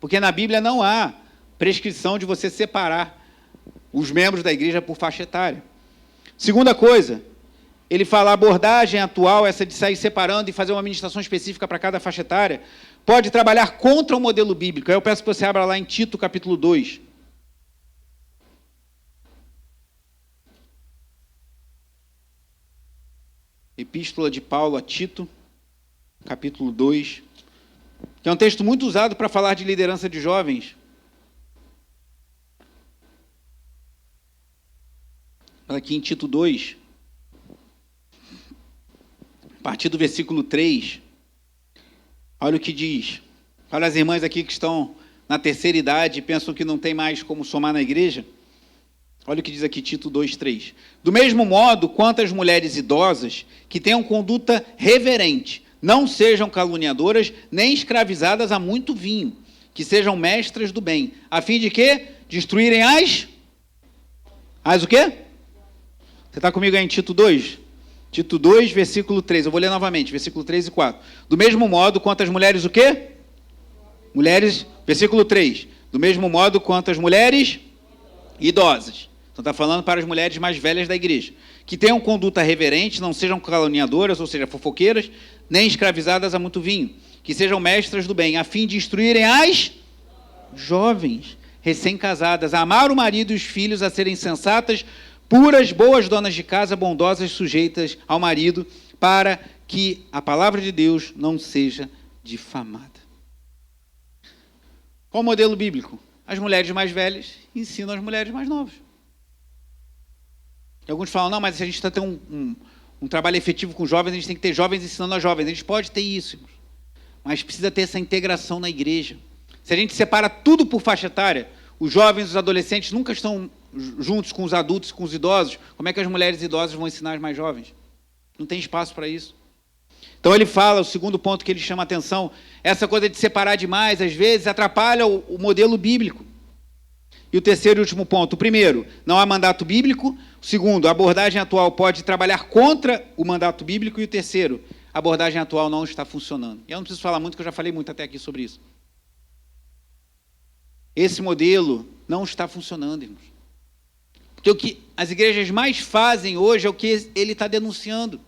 Porque na Bíblia não há prescrição de você separar os membros da igreja por faixa etária. Segunda coisa, ele fala a abordagem atual, essa de sair separando e fazer uma ministração específica para cada faixa etária, pode trabalhar contra o modelo bíblico. Aí eu peço que você abra lá em Tito, capítulo 2. Epístola de Paulo a Tito, capítulo 2, que é um texto muito usado para falar de liderança de jovens. Aqui em Tito 2, a partir do versículo 3, olha o que diz. Para as irmãs aqui que estão na terceira idade e pensam que não tem mais como somar na igreja, olha o que diz aqui Tito 2, 3. Do mesmo modo, quanto as mulheres idosas que tenham conduta reverente, não sejam caluniadoras, nem escravizadas a muito vinho, que sejam mestras do bem, a fim de quê? Destruírem as o quê? Você está comigo aí em Tito 2? Tito 2, versículo 3. Eu vou ler novamente, versículo 3 e 4. Do mesmo modo, quanto as mulheres o quê? Mulheres, versículo 3. Do mesmo modo, quanto as mulheres idosas. Então está falando para as mulheres mais velhas da igreja. Que tenham conduta reverente, não sejam caluniadoras, ou seja, fofoqueiras, nem escravizadas a muito vinho. Que sejam mestras do bem, a fim de instruírem as jovens, recém-casadas, a amar o marido e os filhos, a serem sensatas, puras, boas donas de casa, bondosas, sujeitas ao marido, para que a palavra de Deus não seja difamada. Qual o modelo bíblico? As mulheres mais velhas ensinam as mulheres mais novas. E alguns falam, não, mas se a gente está tendo um trabalho efetivo com jovens, a gente tem que ter jovens ensinando a jovens. A gente pode ter isso, mas precisa ter essa integração na igreja. Se a gente separa tudo por faixa etária, os jovens, os adolescentes nunca estão juntos com os adultos, com os idosos, como é que as mulheres idosas vão ensinar as mais jovens? Não tem espaço para isso. Então ele fala, o segundo ponto que ele chama a atenção, essa coisa de separar demais, às vezes, atrapalha o modelo bíblico. E o terceiro e último ponto, o primeiro, não há mandato bíblico. O segundo, a abordagem atual pode trabalhar contra o mandato bíblico. E o terceiro, a abordagem atual não está funcionando. E eu não preciso falar muito, porque eu já falei muito até aqui sobre isso. Esse modelo não está funcionando, irmãos. Porque o que as igrejas mais fazem hoje é o que ele está denunciando.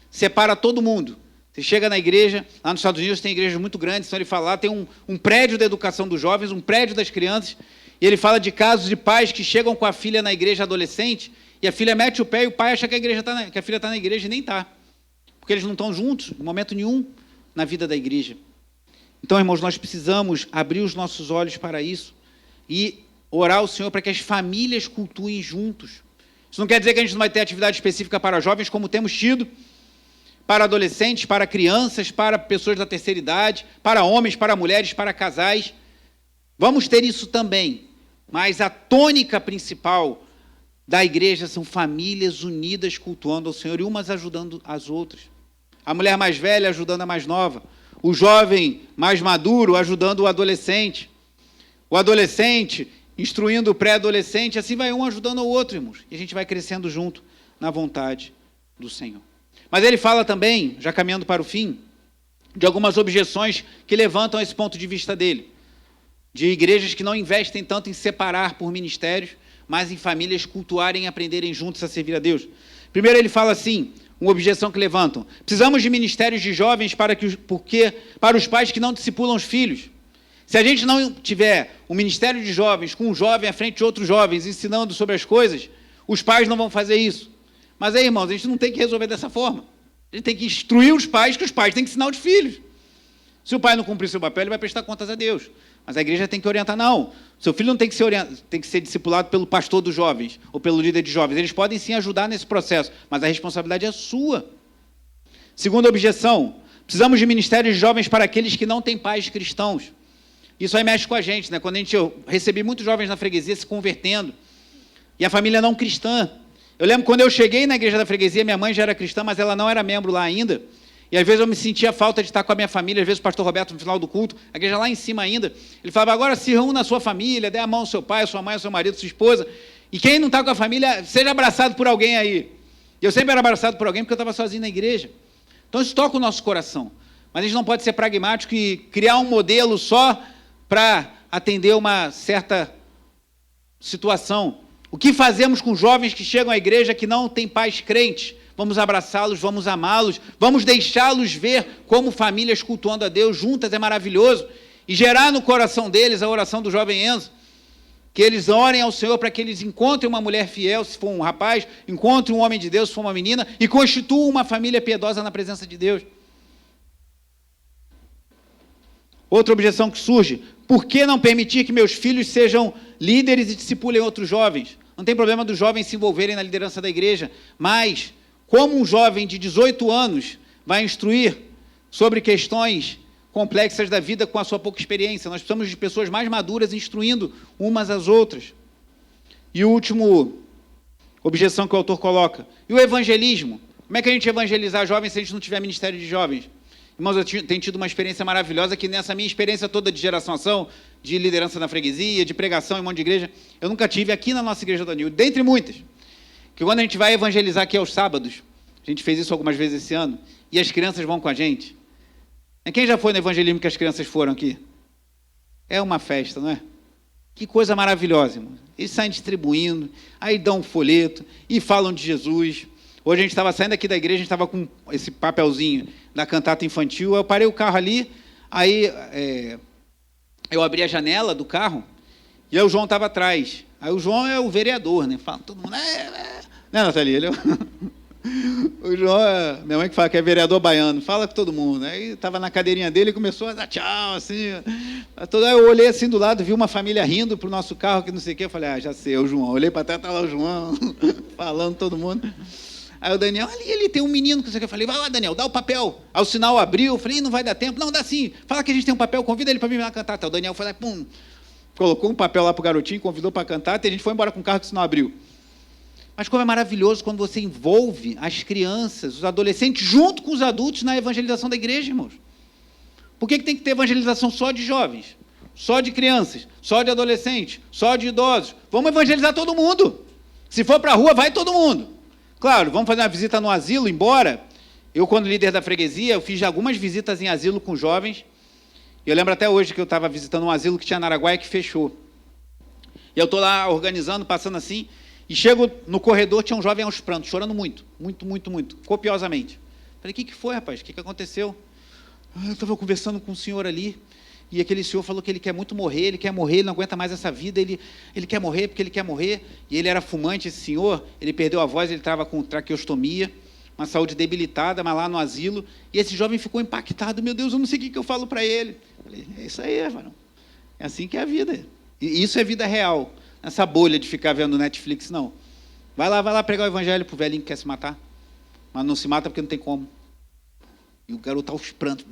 Separa todo mundo. Você chega na igreja, lá nos Estados Unidos tem igrejas muito grandes, então ele fala lá, tem um prédio da educação dos jovens, um prédio das crianças, e ele fala de casos de pais que chegam com a filha na igreja adolescente, e a filha mete o pé e o pai acha que a filha está na igreja e nem está. Porque eles não estão juntos, em momento nenhum, na vida da igreja. Então, irmãos, nós precisamos abrir os nossos olhos para isso e orar ao Senhor para que as famílias cultuem juntos. Isso não quer dizer que a gente não vai ter atividade específica para jovens, como temos tido, para adolescentes, para crianças, para pessoas da terceira idade, para homens, para mulheres, para casais. Vamos ter isso também, mas a tônica principal da igreja são famílias unidas cultuando ao Senhor e umas ajudando as outras. A mulher mais velha ajudando a mais nova, o jovem mais maduro ajudando o adolescente instruindo o pré-adolescente, assim vai um ajudando o outro, irmãos, e a gente vai crescendo junto na vontade do Senhor. Mas ele fala também, já caminhando para o fim, de algumas objeções que levantam esse ponto de vista dele, de igrejas que não investem tanto em separar por ministérios, mas em famílias cultuarem e aprenderem juntos a servir a Deus. Primeiro ele fala assim, uma objeção que levantam, precisamos de ministérios de jovens para os pais que não discipulam os filhos. Se a gente não tiver um ministério de jovens, com um jovem à frente de outros jovens, ensinando sobre as coisas, os pais não vão fazer isso. Mas aí, irmãos, a gente não tem que resolver dessa forma. A gente tem que instruir os pais, que os pais têm que ensinar os filhos. Se o pai não cumprir seu papel, ele vai prestar contas a Deus. Mas a igreja tem que orientar, não. Seu filho não tem que ser discipulado pelo pastor dos jovens, ou pelo líder de jovens. Eles podem sim ajudar nesse processo, mas a responsabilidade é sua. Segunda objeção, precisamos de ministérios de jovens para aqueles que não têm pais cristãos. Isso aí mexe com a gente, né? Quando eu recebi muitos jovens na freguesia se convertendo, e a família não cristã. Eu lembro quando eu cheguei na igreja da freguesia, minha mãe já era cristã, mas ela não era membro lá ainda, e às vezes eu me sentia falta de estar com a minha família, às vezes o pastor Roberto, no final do culto, a igreja lá em cima ainda, ele falava, agora se reúna na sua família, dê a mão ao seu pai, à sua mãe, ao seu marido, à sua esposa, e quem não está com a família, seja abraçado por alguém aí. E eu sempre era abraçado por alguém, porque eu estava sozinho na igreja. Então isso toca o nosso coração, mas a gente não pode ser pragmático e criar um modelo só para atender uma certa situação. O que fazemos com jovens que chegam à igreja que não têm pais crentes? Vamos abraçá-los, vamos amá-los, vamos deixá-los ver como famílias cultuando a Deus juntas é maravilhoso, e gerar no coração deles a oração do jovem Enzo, que eles orem ao Senhor para que eles encontrem uma mulher fiel, se for um rapaz, encontrem um homem de Deus, se for uma menina, e constituam uma família piedosa na presença de Deus. Outra objeção que surge, por que não permitir que meus filhos sejam líderes e discipulem outros jovens? Não tem problema dos jovens se envolverem na liderança da igreja, mas como um jovem de 18 anos vai instruir sobre questões complexas da vida com a sua pouca experiência? Nós precisamos de pessoas mais maduras instruindo umas às outras. E o último objeção que o autor coloca, e o evangelismo? Como é que a gente evangelizar jovens se a gente não tiver ministério de jovens? Irmãos, eu tenho tido uma experiência maravilhosa que nessa minha experiência toda de geração ação, de liderança na freguesia, de pregação em um monte de igreja, eu nunca tive aqui na nossa igreja do Anil, dentre muitas, que quando a gente vai evangelizar aqui aos sábados, a gente fez isso algumas vezes esse ano, e as crianças vão com a gente. Quem já foi no evangelismo que as crianças foram aqui? É uma festa, não é? Que coisa maravilhosa, irmão. Eles saem distribuindo, aí dão um folheto, e falam de Jesus. Hoje a gente estava saindo aqui da igreja, a gente estava com esse papelzinho da cantata infantil, eu parei o carro ali, aí eu abri a janela do carro, e aí o João estava atrás. Aí o João é o vereador, né? Fala, todo mundo, né, Nathalie? Ele o João, minha mãe que fala que é vereador baiano, fala com todo mundo. Aí estava na cadeirinha dele e começou a dar tchau, assim. Aí eu olhei assim do lado, vi uma família rindo para o nosso carro, que não sei o quê, eu falei, já sei, é o João. Olhei para trás, está lá o João, falando todo mundo. Aí o Daniel, ali tem um menino, que eu falei, vai lá, Daniel, dá o papel. Aí o sinal abriu, eu falei, não vai dar tempo. Não, dá sim, fala que a gente tem um papel, convida ele para vir lá cantar. Até o Daniel foi lá, pum, colocou um papel lá para o garotinho, convidou para cantar, e a gente foi embora com o carro que o sinal abriu. Mas como é maravilhoso quando você envolve as crianças, os adolescentes, junto com os adultos na evangelização da igreja, irmãos. Por que tem que ter evangelização só de jovens? Só de crianças? Só de adolescentes? Só de idosos? Vamos evangelizar todo mundo. Se for para a rua, vai todo mundo. Claro, vamos fazer uma visita no asilo, embora eu, quando líder da freguesia, eu fiz algumas visitas em asilo com jovens, E eu lembro até hoje que eu estava visitando um asilo que tinha na Araguaia que fechou. E eu estou lá organizando, passando assim, e chego no corredor, tinha um jovem aos prantos, chorando muito, muito, muito, muito, copiosamente. Falei, o que foi, rapaz? O que aconteceu? Eu estava conversando com um senhor ali, e aquele senhor falou que ele quer muito morrer, ele não aguenta mais essa vida, ele quer morrer porque ele quer morrer. E ele era fumante, esse senhor, ele perdeu a voz, ele estava com traqueostomia, uma saúde debilitada, mas lá no asilo, e esse jovem ficou impactado, meu Deus, eu não sei o que eu falo para ele. Falei, é isso aí, mano. É assim que é a vida. E isso é vida real. Essa bolha de ficar vendo Netflix, não. Vai lá pregar o evangelho pro velhinho que quer se matar. Mas não se mata porque não tem como. E o garoto está aos prantos,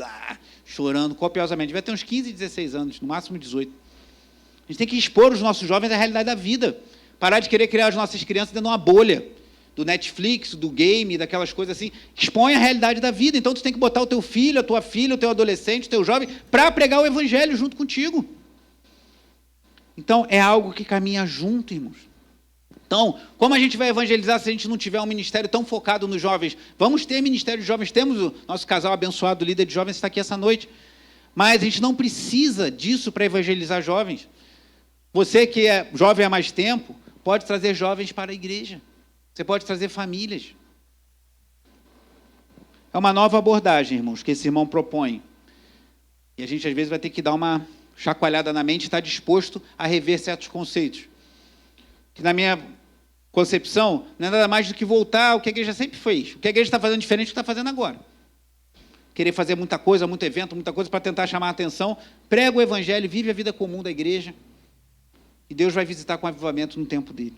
chorando copiosamente. Vai ter uns 15, 16 anos, no máximo 18. A gente tem que expor os nossos jovens à realidade da vida. Parar de querer criar as nossas crianças dentro de uma bolha. Do Netflix, do game, daquelas coisas assim. Expõe a realidade da vida. Então, tu tem que botar o teu filho, a tua filha, o teu adolescente, o teu jovem, para pregar o evangelho junto contigo. Então, é algo que caminha junto, irmãos. Então, como a gente vai evangelizar se a gente não tiver um ministério tão focado nos jovens? Vamos ter ministério de jovens. Temos o nosso casal abençoado, líder de jovens, está aqui essa noite. Mas a gente não precisa disso para evangelizar jovens. Você que é jovem há mais tempo, pode trazer jovens para a igreja. Você pode trazer famílias. É uma nova abordagem, irmãos, que esse irmão propõe. E a gente, às vezes, vai ter que dar uma chacoalhada na mente e estar disposto a rever certos conceitos. Que, na minha concepção, não é nada mais do que voltar ao que a igreja sempre fez. O que a igreja está fazendo diferente do que está fazendo agora. Querer fazer muita coisa, muito evento, muita coisa para tentar chamar a atenção. Prega o evangelho, vive a vida comum da igreja. E Deus vai visitar com avivamento no tempo dele.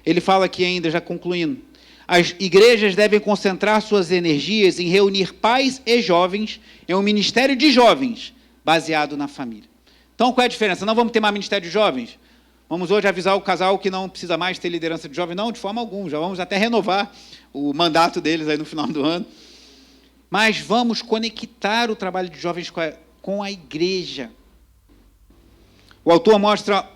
Ele fala aqui ainda, já concluindo, as igrejas devem concentrar suas energias em reunir pais e jovens em um ministério de jovens, baseado na família. Então, qual é a diferença? Não vamos ter mais ministério de jovens? Vamos hoje avisar o casal que não precisa mais ter liderança de jovem? Não, de forma alguma. Já vamos até renovar o mandato deles aí no final do ano. Mas vamos conectar o trabalho de jovens com a igreja. O autor mostra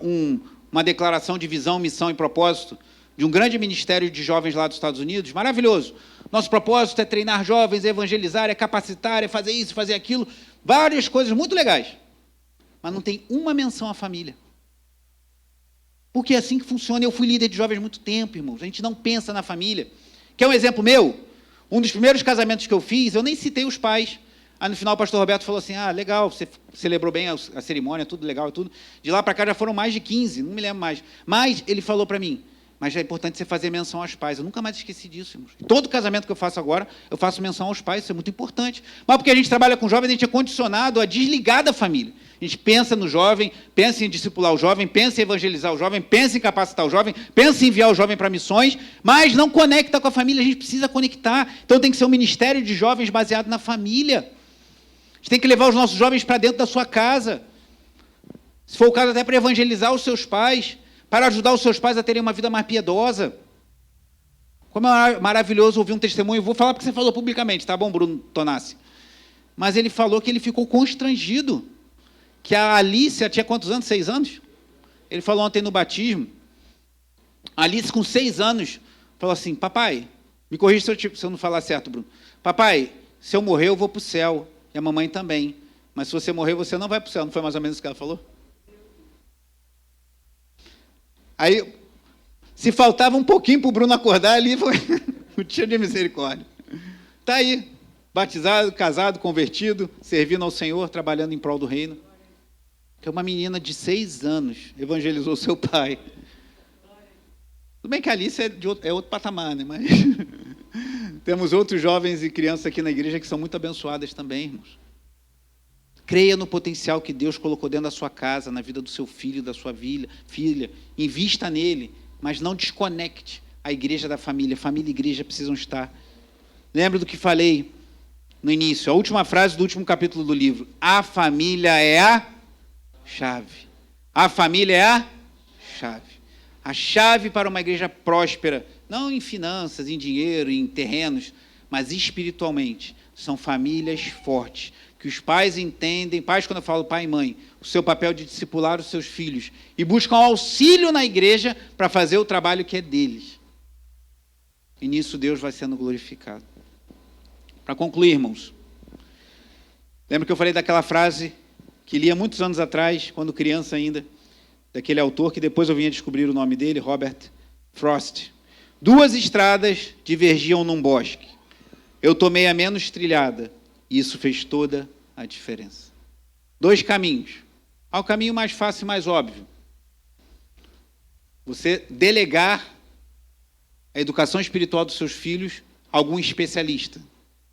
uma declaração de visão, missão e propósito de um grande ministério de jovens lá dos Estados Unidos, maravilhoso. Nosso propósito é treinar jovens, é evangelizar, é capacitar, é fazer isso, fazer aquilo, várias coisas muito legais. Mas não tem uma menção à família. Porque é assim que funciona. Eu fui líder de jovens há muito tempo, irmãos. A gente não pensa na família. Quer um exemplo meu? Um dos primeiros casamentos que eu fiz, eu nem citei os pais. Aí no final o pastor Roberto falou assim, legal, você celebrou bem a cerimônia, tudo legal e tudo. De lá para cá já foram mais de 15, não me lembro mais. Mas ele falou para mim, mas é importante você fazer menção aos pais. Eu nunca mais esqueci disso, irmãos. Todo casamento que eu faço agora, eu faço menção aos pais, isso é muito importante. Mas porque a gente trabalha com jovens, a gente é condicionado a desligar da família. A gente pensa no jovem, pensa em discipular o jovem, pensa em evangelizar o jovem, pensa em capacitar o jovem, pensa em enviar o jovem para missões, mas não conecta com a família, a gente precisa conectar. Então tem que ser um ministério de jovens baseado na família. A gente tem que levar os nossos jovens para dentro da sua casa. Se for o caso, até para evangelizar os seus pais, para ajudar os seus pais a terem uma vida mais piedosa. Como é maravilhoso ouvir um testemunho. Vou falar porque você falou publicamente, tá bom, Bruno Tonassi? Mas ele falou que ele ficou constrangido. Que a Alice tinha quantos anos? 6 anos? Ele falou ontem no batismo. A Alice, com 6 anos, falou assim, papai, me corrija se eu não falar certo, Bruno. Papai, se eu morrer, eu vou para o céu. E a mamãe também. Mas se você morrer, você não vai para o céu. Não foi mais ou menos isso que ela falou? Aí, se faltava um pouquinho para o Bruno acordar ali, foi o tio de misericórdia. Está aí, batizado, casado, convertido, servindo ao Senhor, trabalhando em prol do reino. Que uma menina de 6 anos evangelizou seu pai. Tudo bem que a Alice é outro patamar, né? Mas temos outros jovens e crianças aqui na igreja que são muito abençoadas também, irmãos. Creia no potencial que Deus colocou dentro da sua casa, na vida do seu filho, da sua filha. Invista nele, mas não desconecte a igreja da família. Família e igreja precisam estar. Lembra do que falei no início, a última frase do último capítulo do livro. A família é a chave. A família é a chave. A chave para uma igreja próspera, não em finanças, em dinheiro, em terrenos, mas espiritualmente. São famílias fortes, que os pais entendem, pais, quando eu falo pai e mãe, o seu papel de discipular os seus filhos e buscam auxílio na igreja para fazer o trabalho que é deles. E nisso Deus vai sendo glorificado. Para concluir, irmãos, lembra que eu falei daquela frase que lia muitos anos atrás, quando criança ainda, daquele autor que depois eu vim a descobrir o nome dele, Robert Frost. 2 estradas divergiam num bosque. Eu tomei a menos trilhada, e isso fez toda a diferença. 2 caminhos. Há o caminho mais fácil e mais óbvio. Você delegar a educação espiritual dos seus filhos a algum especialista.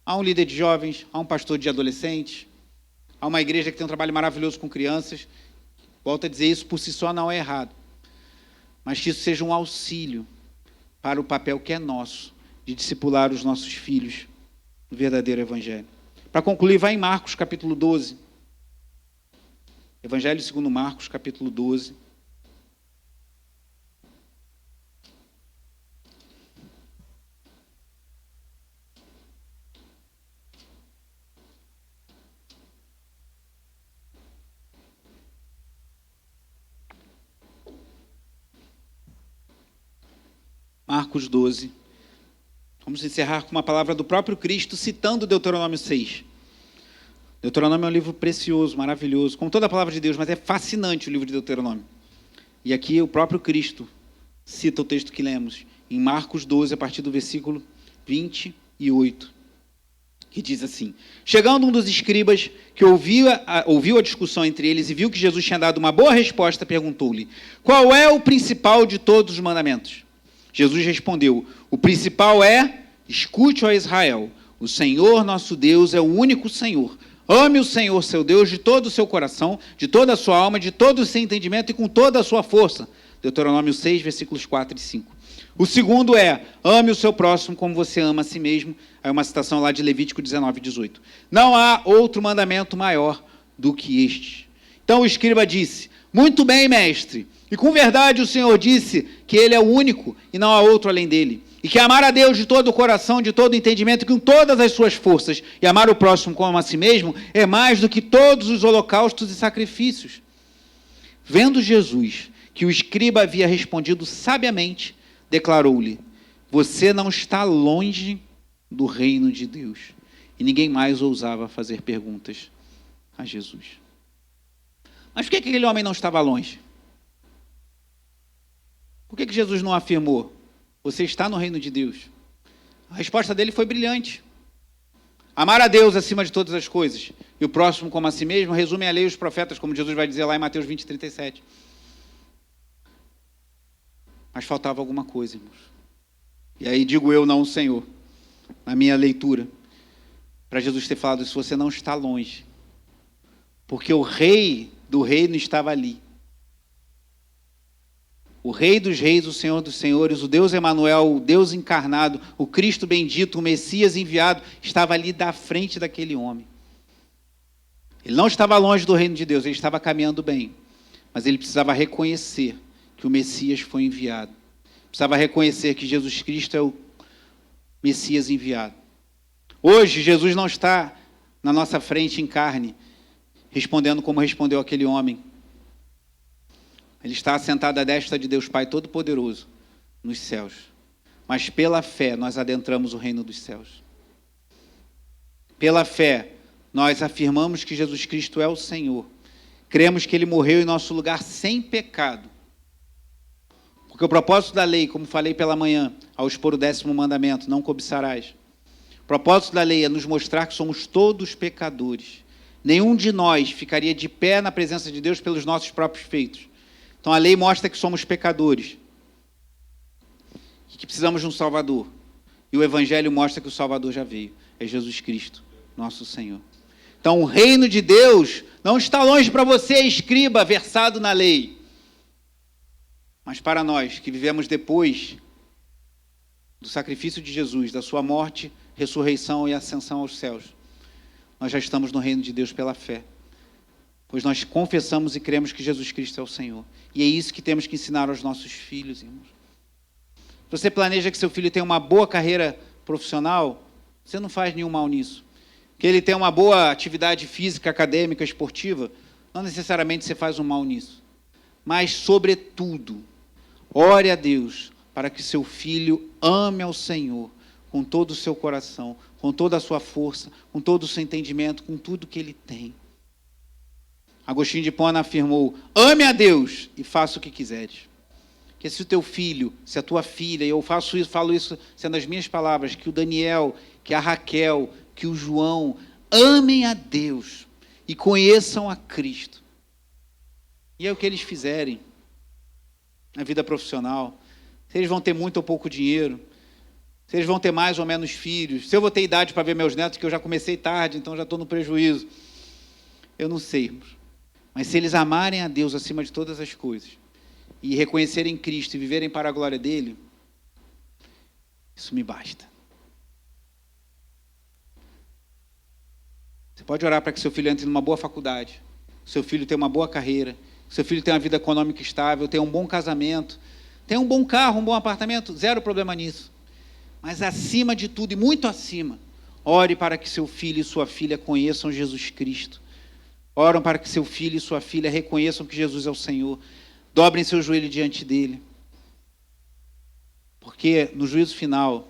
Há um líder de jovens, há um pastor de adolescentes, há uma igreja que tem um trabalho maravilhoso com crianças. Volto a dizer, isso por si só não é errado. Mas que isso seja um auxílio para o papel que é nosso, de discipular os nossos filhos no verdadeiro evangelho. Para concluir, vai em Marcos, capítulo 12. Evangelho segundo Marcos, capítulo 12. Marcos 12. Vamos encerrar com uma palavra do próprio Cristo, citando Deuteronômio 6. Deuteronômio é um livro precioso, maravilhoso, como toda a palavra de Deus, mas é fascinante o livro de Deuteronômio. E aqui o próprio Cristo cita o texto que lemos, em Marcos 12, a partir do versículo 28, que diz assim: chegando um dos escribas, que ouviu a discussão entre eles e viu que Jesus tinha dado uma boa resposta, perguntou-lhe: qual é o principal de todos os mandamentos? Jesus respondeu: o principal é, escute, ó Israel, o Senhor nosso Deus é o único Senhor. Ame o Senhor seu Deus de todo o seu coração, de toda a sua alma, de todo o seu entendimento e com toda a sua força. Deuteronômio 6, versículos 4 e 5. O segundo é, ame o seu próximo como você ama a si mesmo. Aí uma citação lá de Levítico 19, 18. Não há outro mandamento maior do que este. Então o escriba disse: muito bem, mestre. E com verdade o Senhor disse que Ele é o único e não há outro além dele. E que amar a Deus de todo o coração, de todo o entendimento, com todas as suas forças, e amar o próximo como a si mesmo, é mais do que todos os holocaustos e sacrifícios. Vendo Jesus que o escriba havia respondido sabiamente, declarou-lhe: você não está longe do reino de Deus. E ninguém mais ousava fazer perguntas a Jesus. Mas por que aquele homem não estava longe? Por que Jesus não afirmou: você está no reino de Deus? A resposta dele foi brilhante. Amar a Deus acima de todas as coisas e o próximo como a si mesmo resume a lei e os profetas, como Jesus vai dizer lá em Mateus 20, 37. Mas faltava alguma coisa, irmãos. E aí digo eu, não o Senhor, na minha leitura, para Jesus ter falado isso: você não está longe, porque o rei do reino estava ali. O Rei dos Reis, o Senhor dos Senhores, o Deus Emanuel, o Deus encarnado, o Cristo bendito, o Messias enviado, estava ali da frente daquele homem. Ele não estava longe do reino de Deus, ele estava caminhando bem, mas ele precisava reconhecer que o Messias foi enviado. Precisava reconhecer que Jesus Cristo é o Messias enviado. Hoje, Jesus não está na nossa frente em carne, respondendo como respondeu aquele homem. Ele está assentado à destra de Deus Pai Todo-Poderoso nos céus. Mas pela fé nós adentramos o reino dos céus. Pela fé nós afirmamos que Jesus Cristo é o Senhor. Cremos que Ele morreu em nosso lugar sem pecado. Porque o propósito da lei, como falei pela manhã, ao expor o 10º mandamento, não cobiçarás. O propósito da lei é nos mostrar que somos todos pecadores. Nenhum de nós ficaria de pé na presença de Deus pelos nossos próprios feitos. Então a lei mostra que somos pecadores e que precisamos de um Salvador. E o Evangelho mostra que o Salvador já veio. É Jesus Cristo, nosso Senhor. Então o reino de Deus não está longe para você, escriba, versado na lei. Mas para nós que vivemos depois do sacrifício de Jesus, da sua morte, ressurreição e ascensão aos céus, nós já estamos no reino de Deus pela fé. Pois nós confessamos e cremos que Jesus Cristo é o Senhor. E é isso que temos que ensinar aos nossos filhos, irmãos. Se você planeja que seu filho tenha uma boa carreira profissional, você não faz nenhum mal nisso. Que ele tenha uma boa atividade física, acadêmica, esportiva, não necessariamente você faz um mal nisso. Mas, sobretudo, ore a Deus para que seu filho ame ao Senhor com todo o seu coração, com toda a sua força, com todo o seu entendimento, com tudo que ele tem. Agostinho de Hipona afirmou: ame a Deus e faça o que quiseres. Que se o teu filho, se a tua filha, e eu falo isso sendo as minhas palavras, que o Daniel, que a Raquel, que o João amem a Deus e conheçam a Cristo. E é o que eles fizerem na vida profissional. Se eles vão ter muito ou pouco dinheiro, se eles vão ter mais ou menos filhos, se eu vou ter idade para ver meus netos, que eu já comecei tarde, então já estou no prejuízo. Eu não sei. Mas se eles amarem a Deus acima de todas as coisas, e reconhecerem Cristo e viverem para a glória dele, isso me basta. Você pode orar para que seu filho entre numa boa faculdade, seu filho tenha uma boa carreira, seu filho tenha uma vida econômica estável, tenha um bom casamento, tenha um bom carro, um bom apartamento, zero problema nisso. Mas acima de tudo, e muito acima, ore para que seu filho e sua filha conheçam Jesus Cristo. Oram para que seu filho e sua filha reconheçam que Jesus é o Senhor. Dobrem seu joelho diante dele. Porque no juízo final,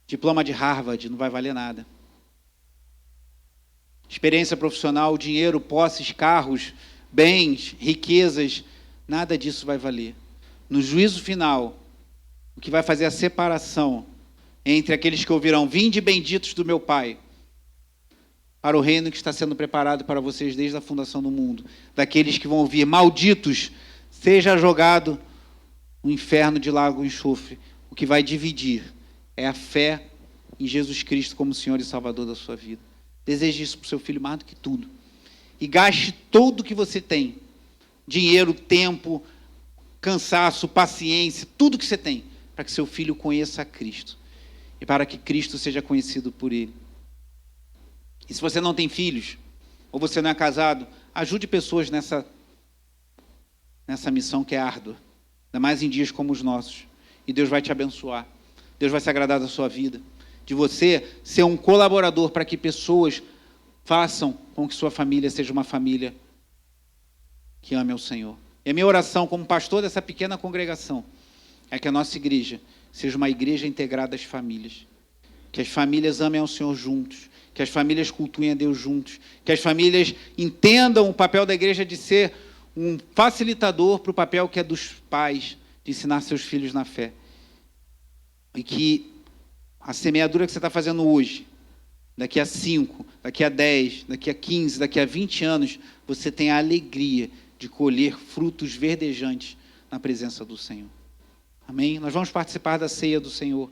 diploma de Harvard não vai valer nada. Experiência profissional, dinheiro, posses, carros, bens, riquezas, nada disso vai valer. No juízo final, o que vai fazer a separação entre aqueles que ouvirão: vinde benditos do meu Pai, para o reino que está sendo preparado para vocês desde a fundação do mundo, daqueles que vão ouvir: malditos, seja jogado no inferno de lago e enxofre. O que vai dividir é a fé em Jesus Cristo como Senhor e Salvador da sua vida. Deseje isso para o seu filho mais do que tudo. E gaste tudo o que você tem. Dinheiro, tempo, cansaço, paciência, tudo que você tem, para que seu filho conheça a Cristo. E para que Cristo seja conhecido por ele. E se você não tem filhos, ou você não é casado, ajude pessoas nessa missão que é árdua. Ainda mais em dias como os nossos. E Deus vai te abençoar. Deus vai se agradar da sua vida. De você ser um colaborador para que pessoas façam com que sua família seja uma família que ame ao Senhor. E a minha oração como pastor dessa pequena congregação é que a nossa igreja seja uma igreja integrada às famílias. Que as famílias amem ao Senhor juntos. Que as famílias cultuem a Deus juntos. Que as famílias entendam o papel da igreja de ser um facilitador para o papel que é dos pais, de ensinar seus filhos na fé. E que a semeadura que você está fazendo hoje, daqui a 5, daqui a 10, daqui a 15, daqui a 20 anos, você tenha a alegria de colher frutos verdejantes na presença do Senhor. Amém? Nós vamos participar da ceia do Senhor.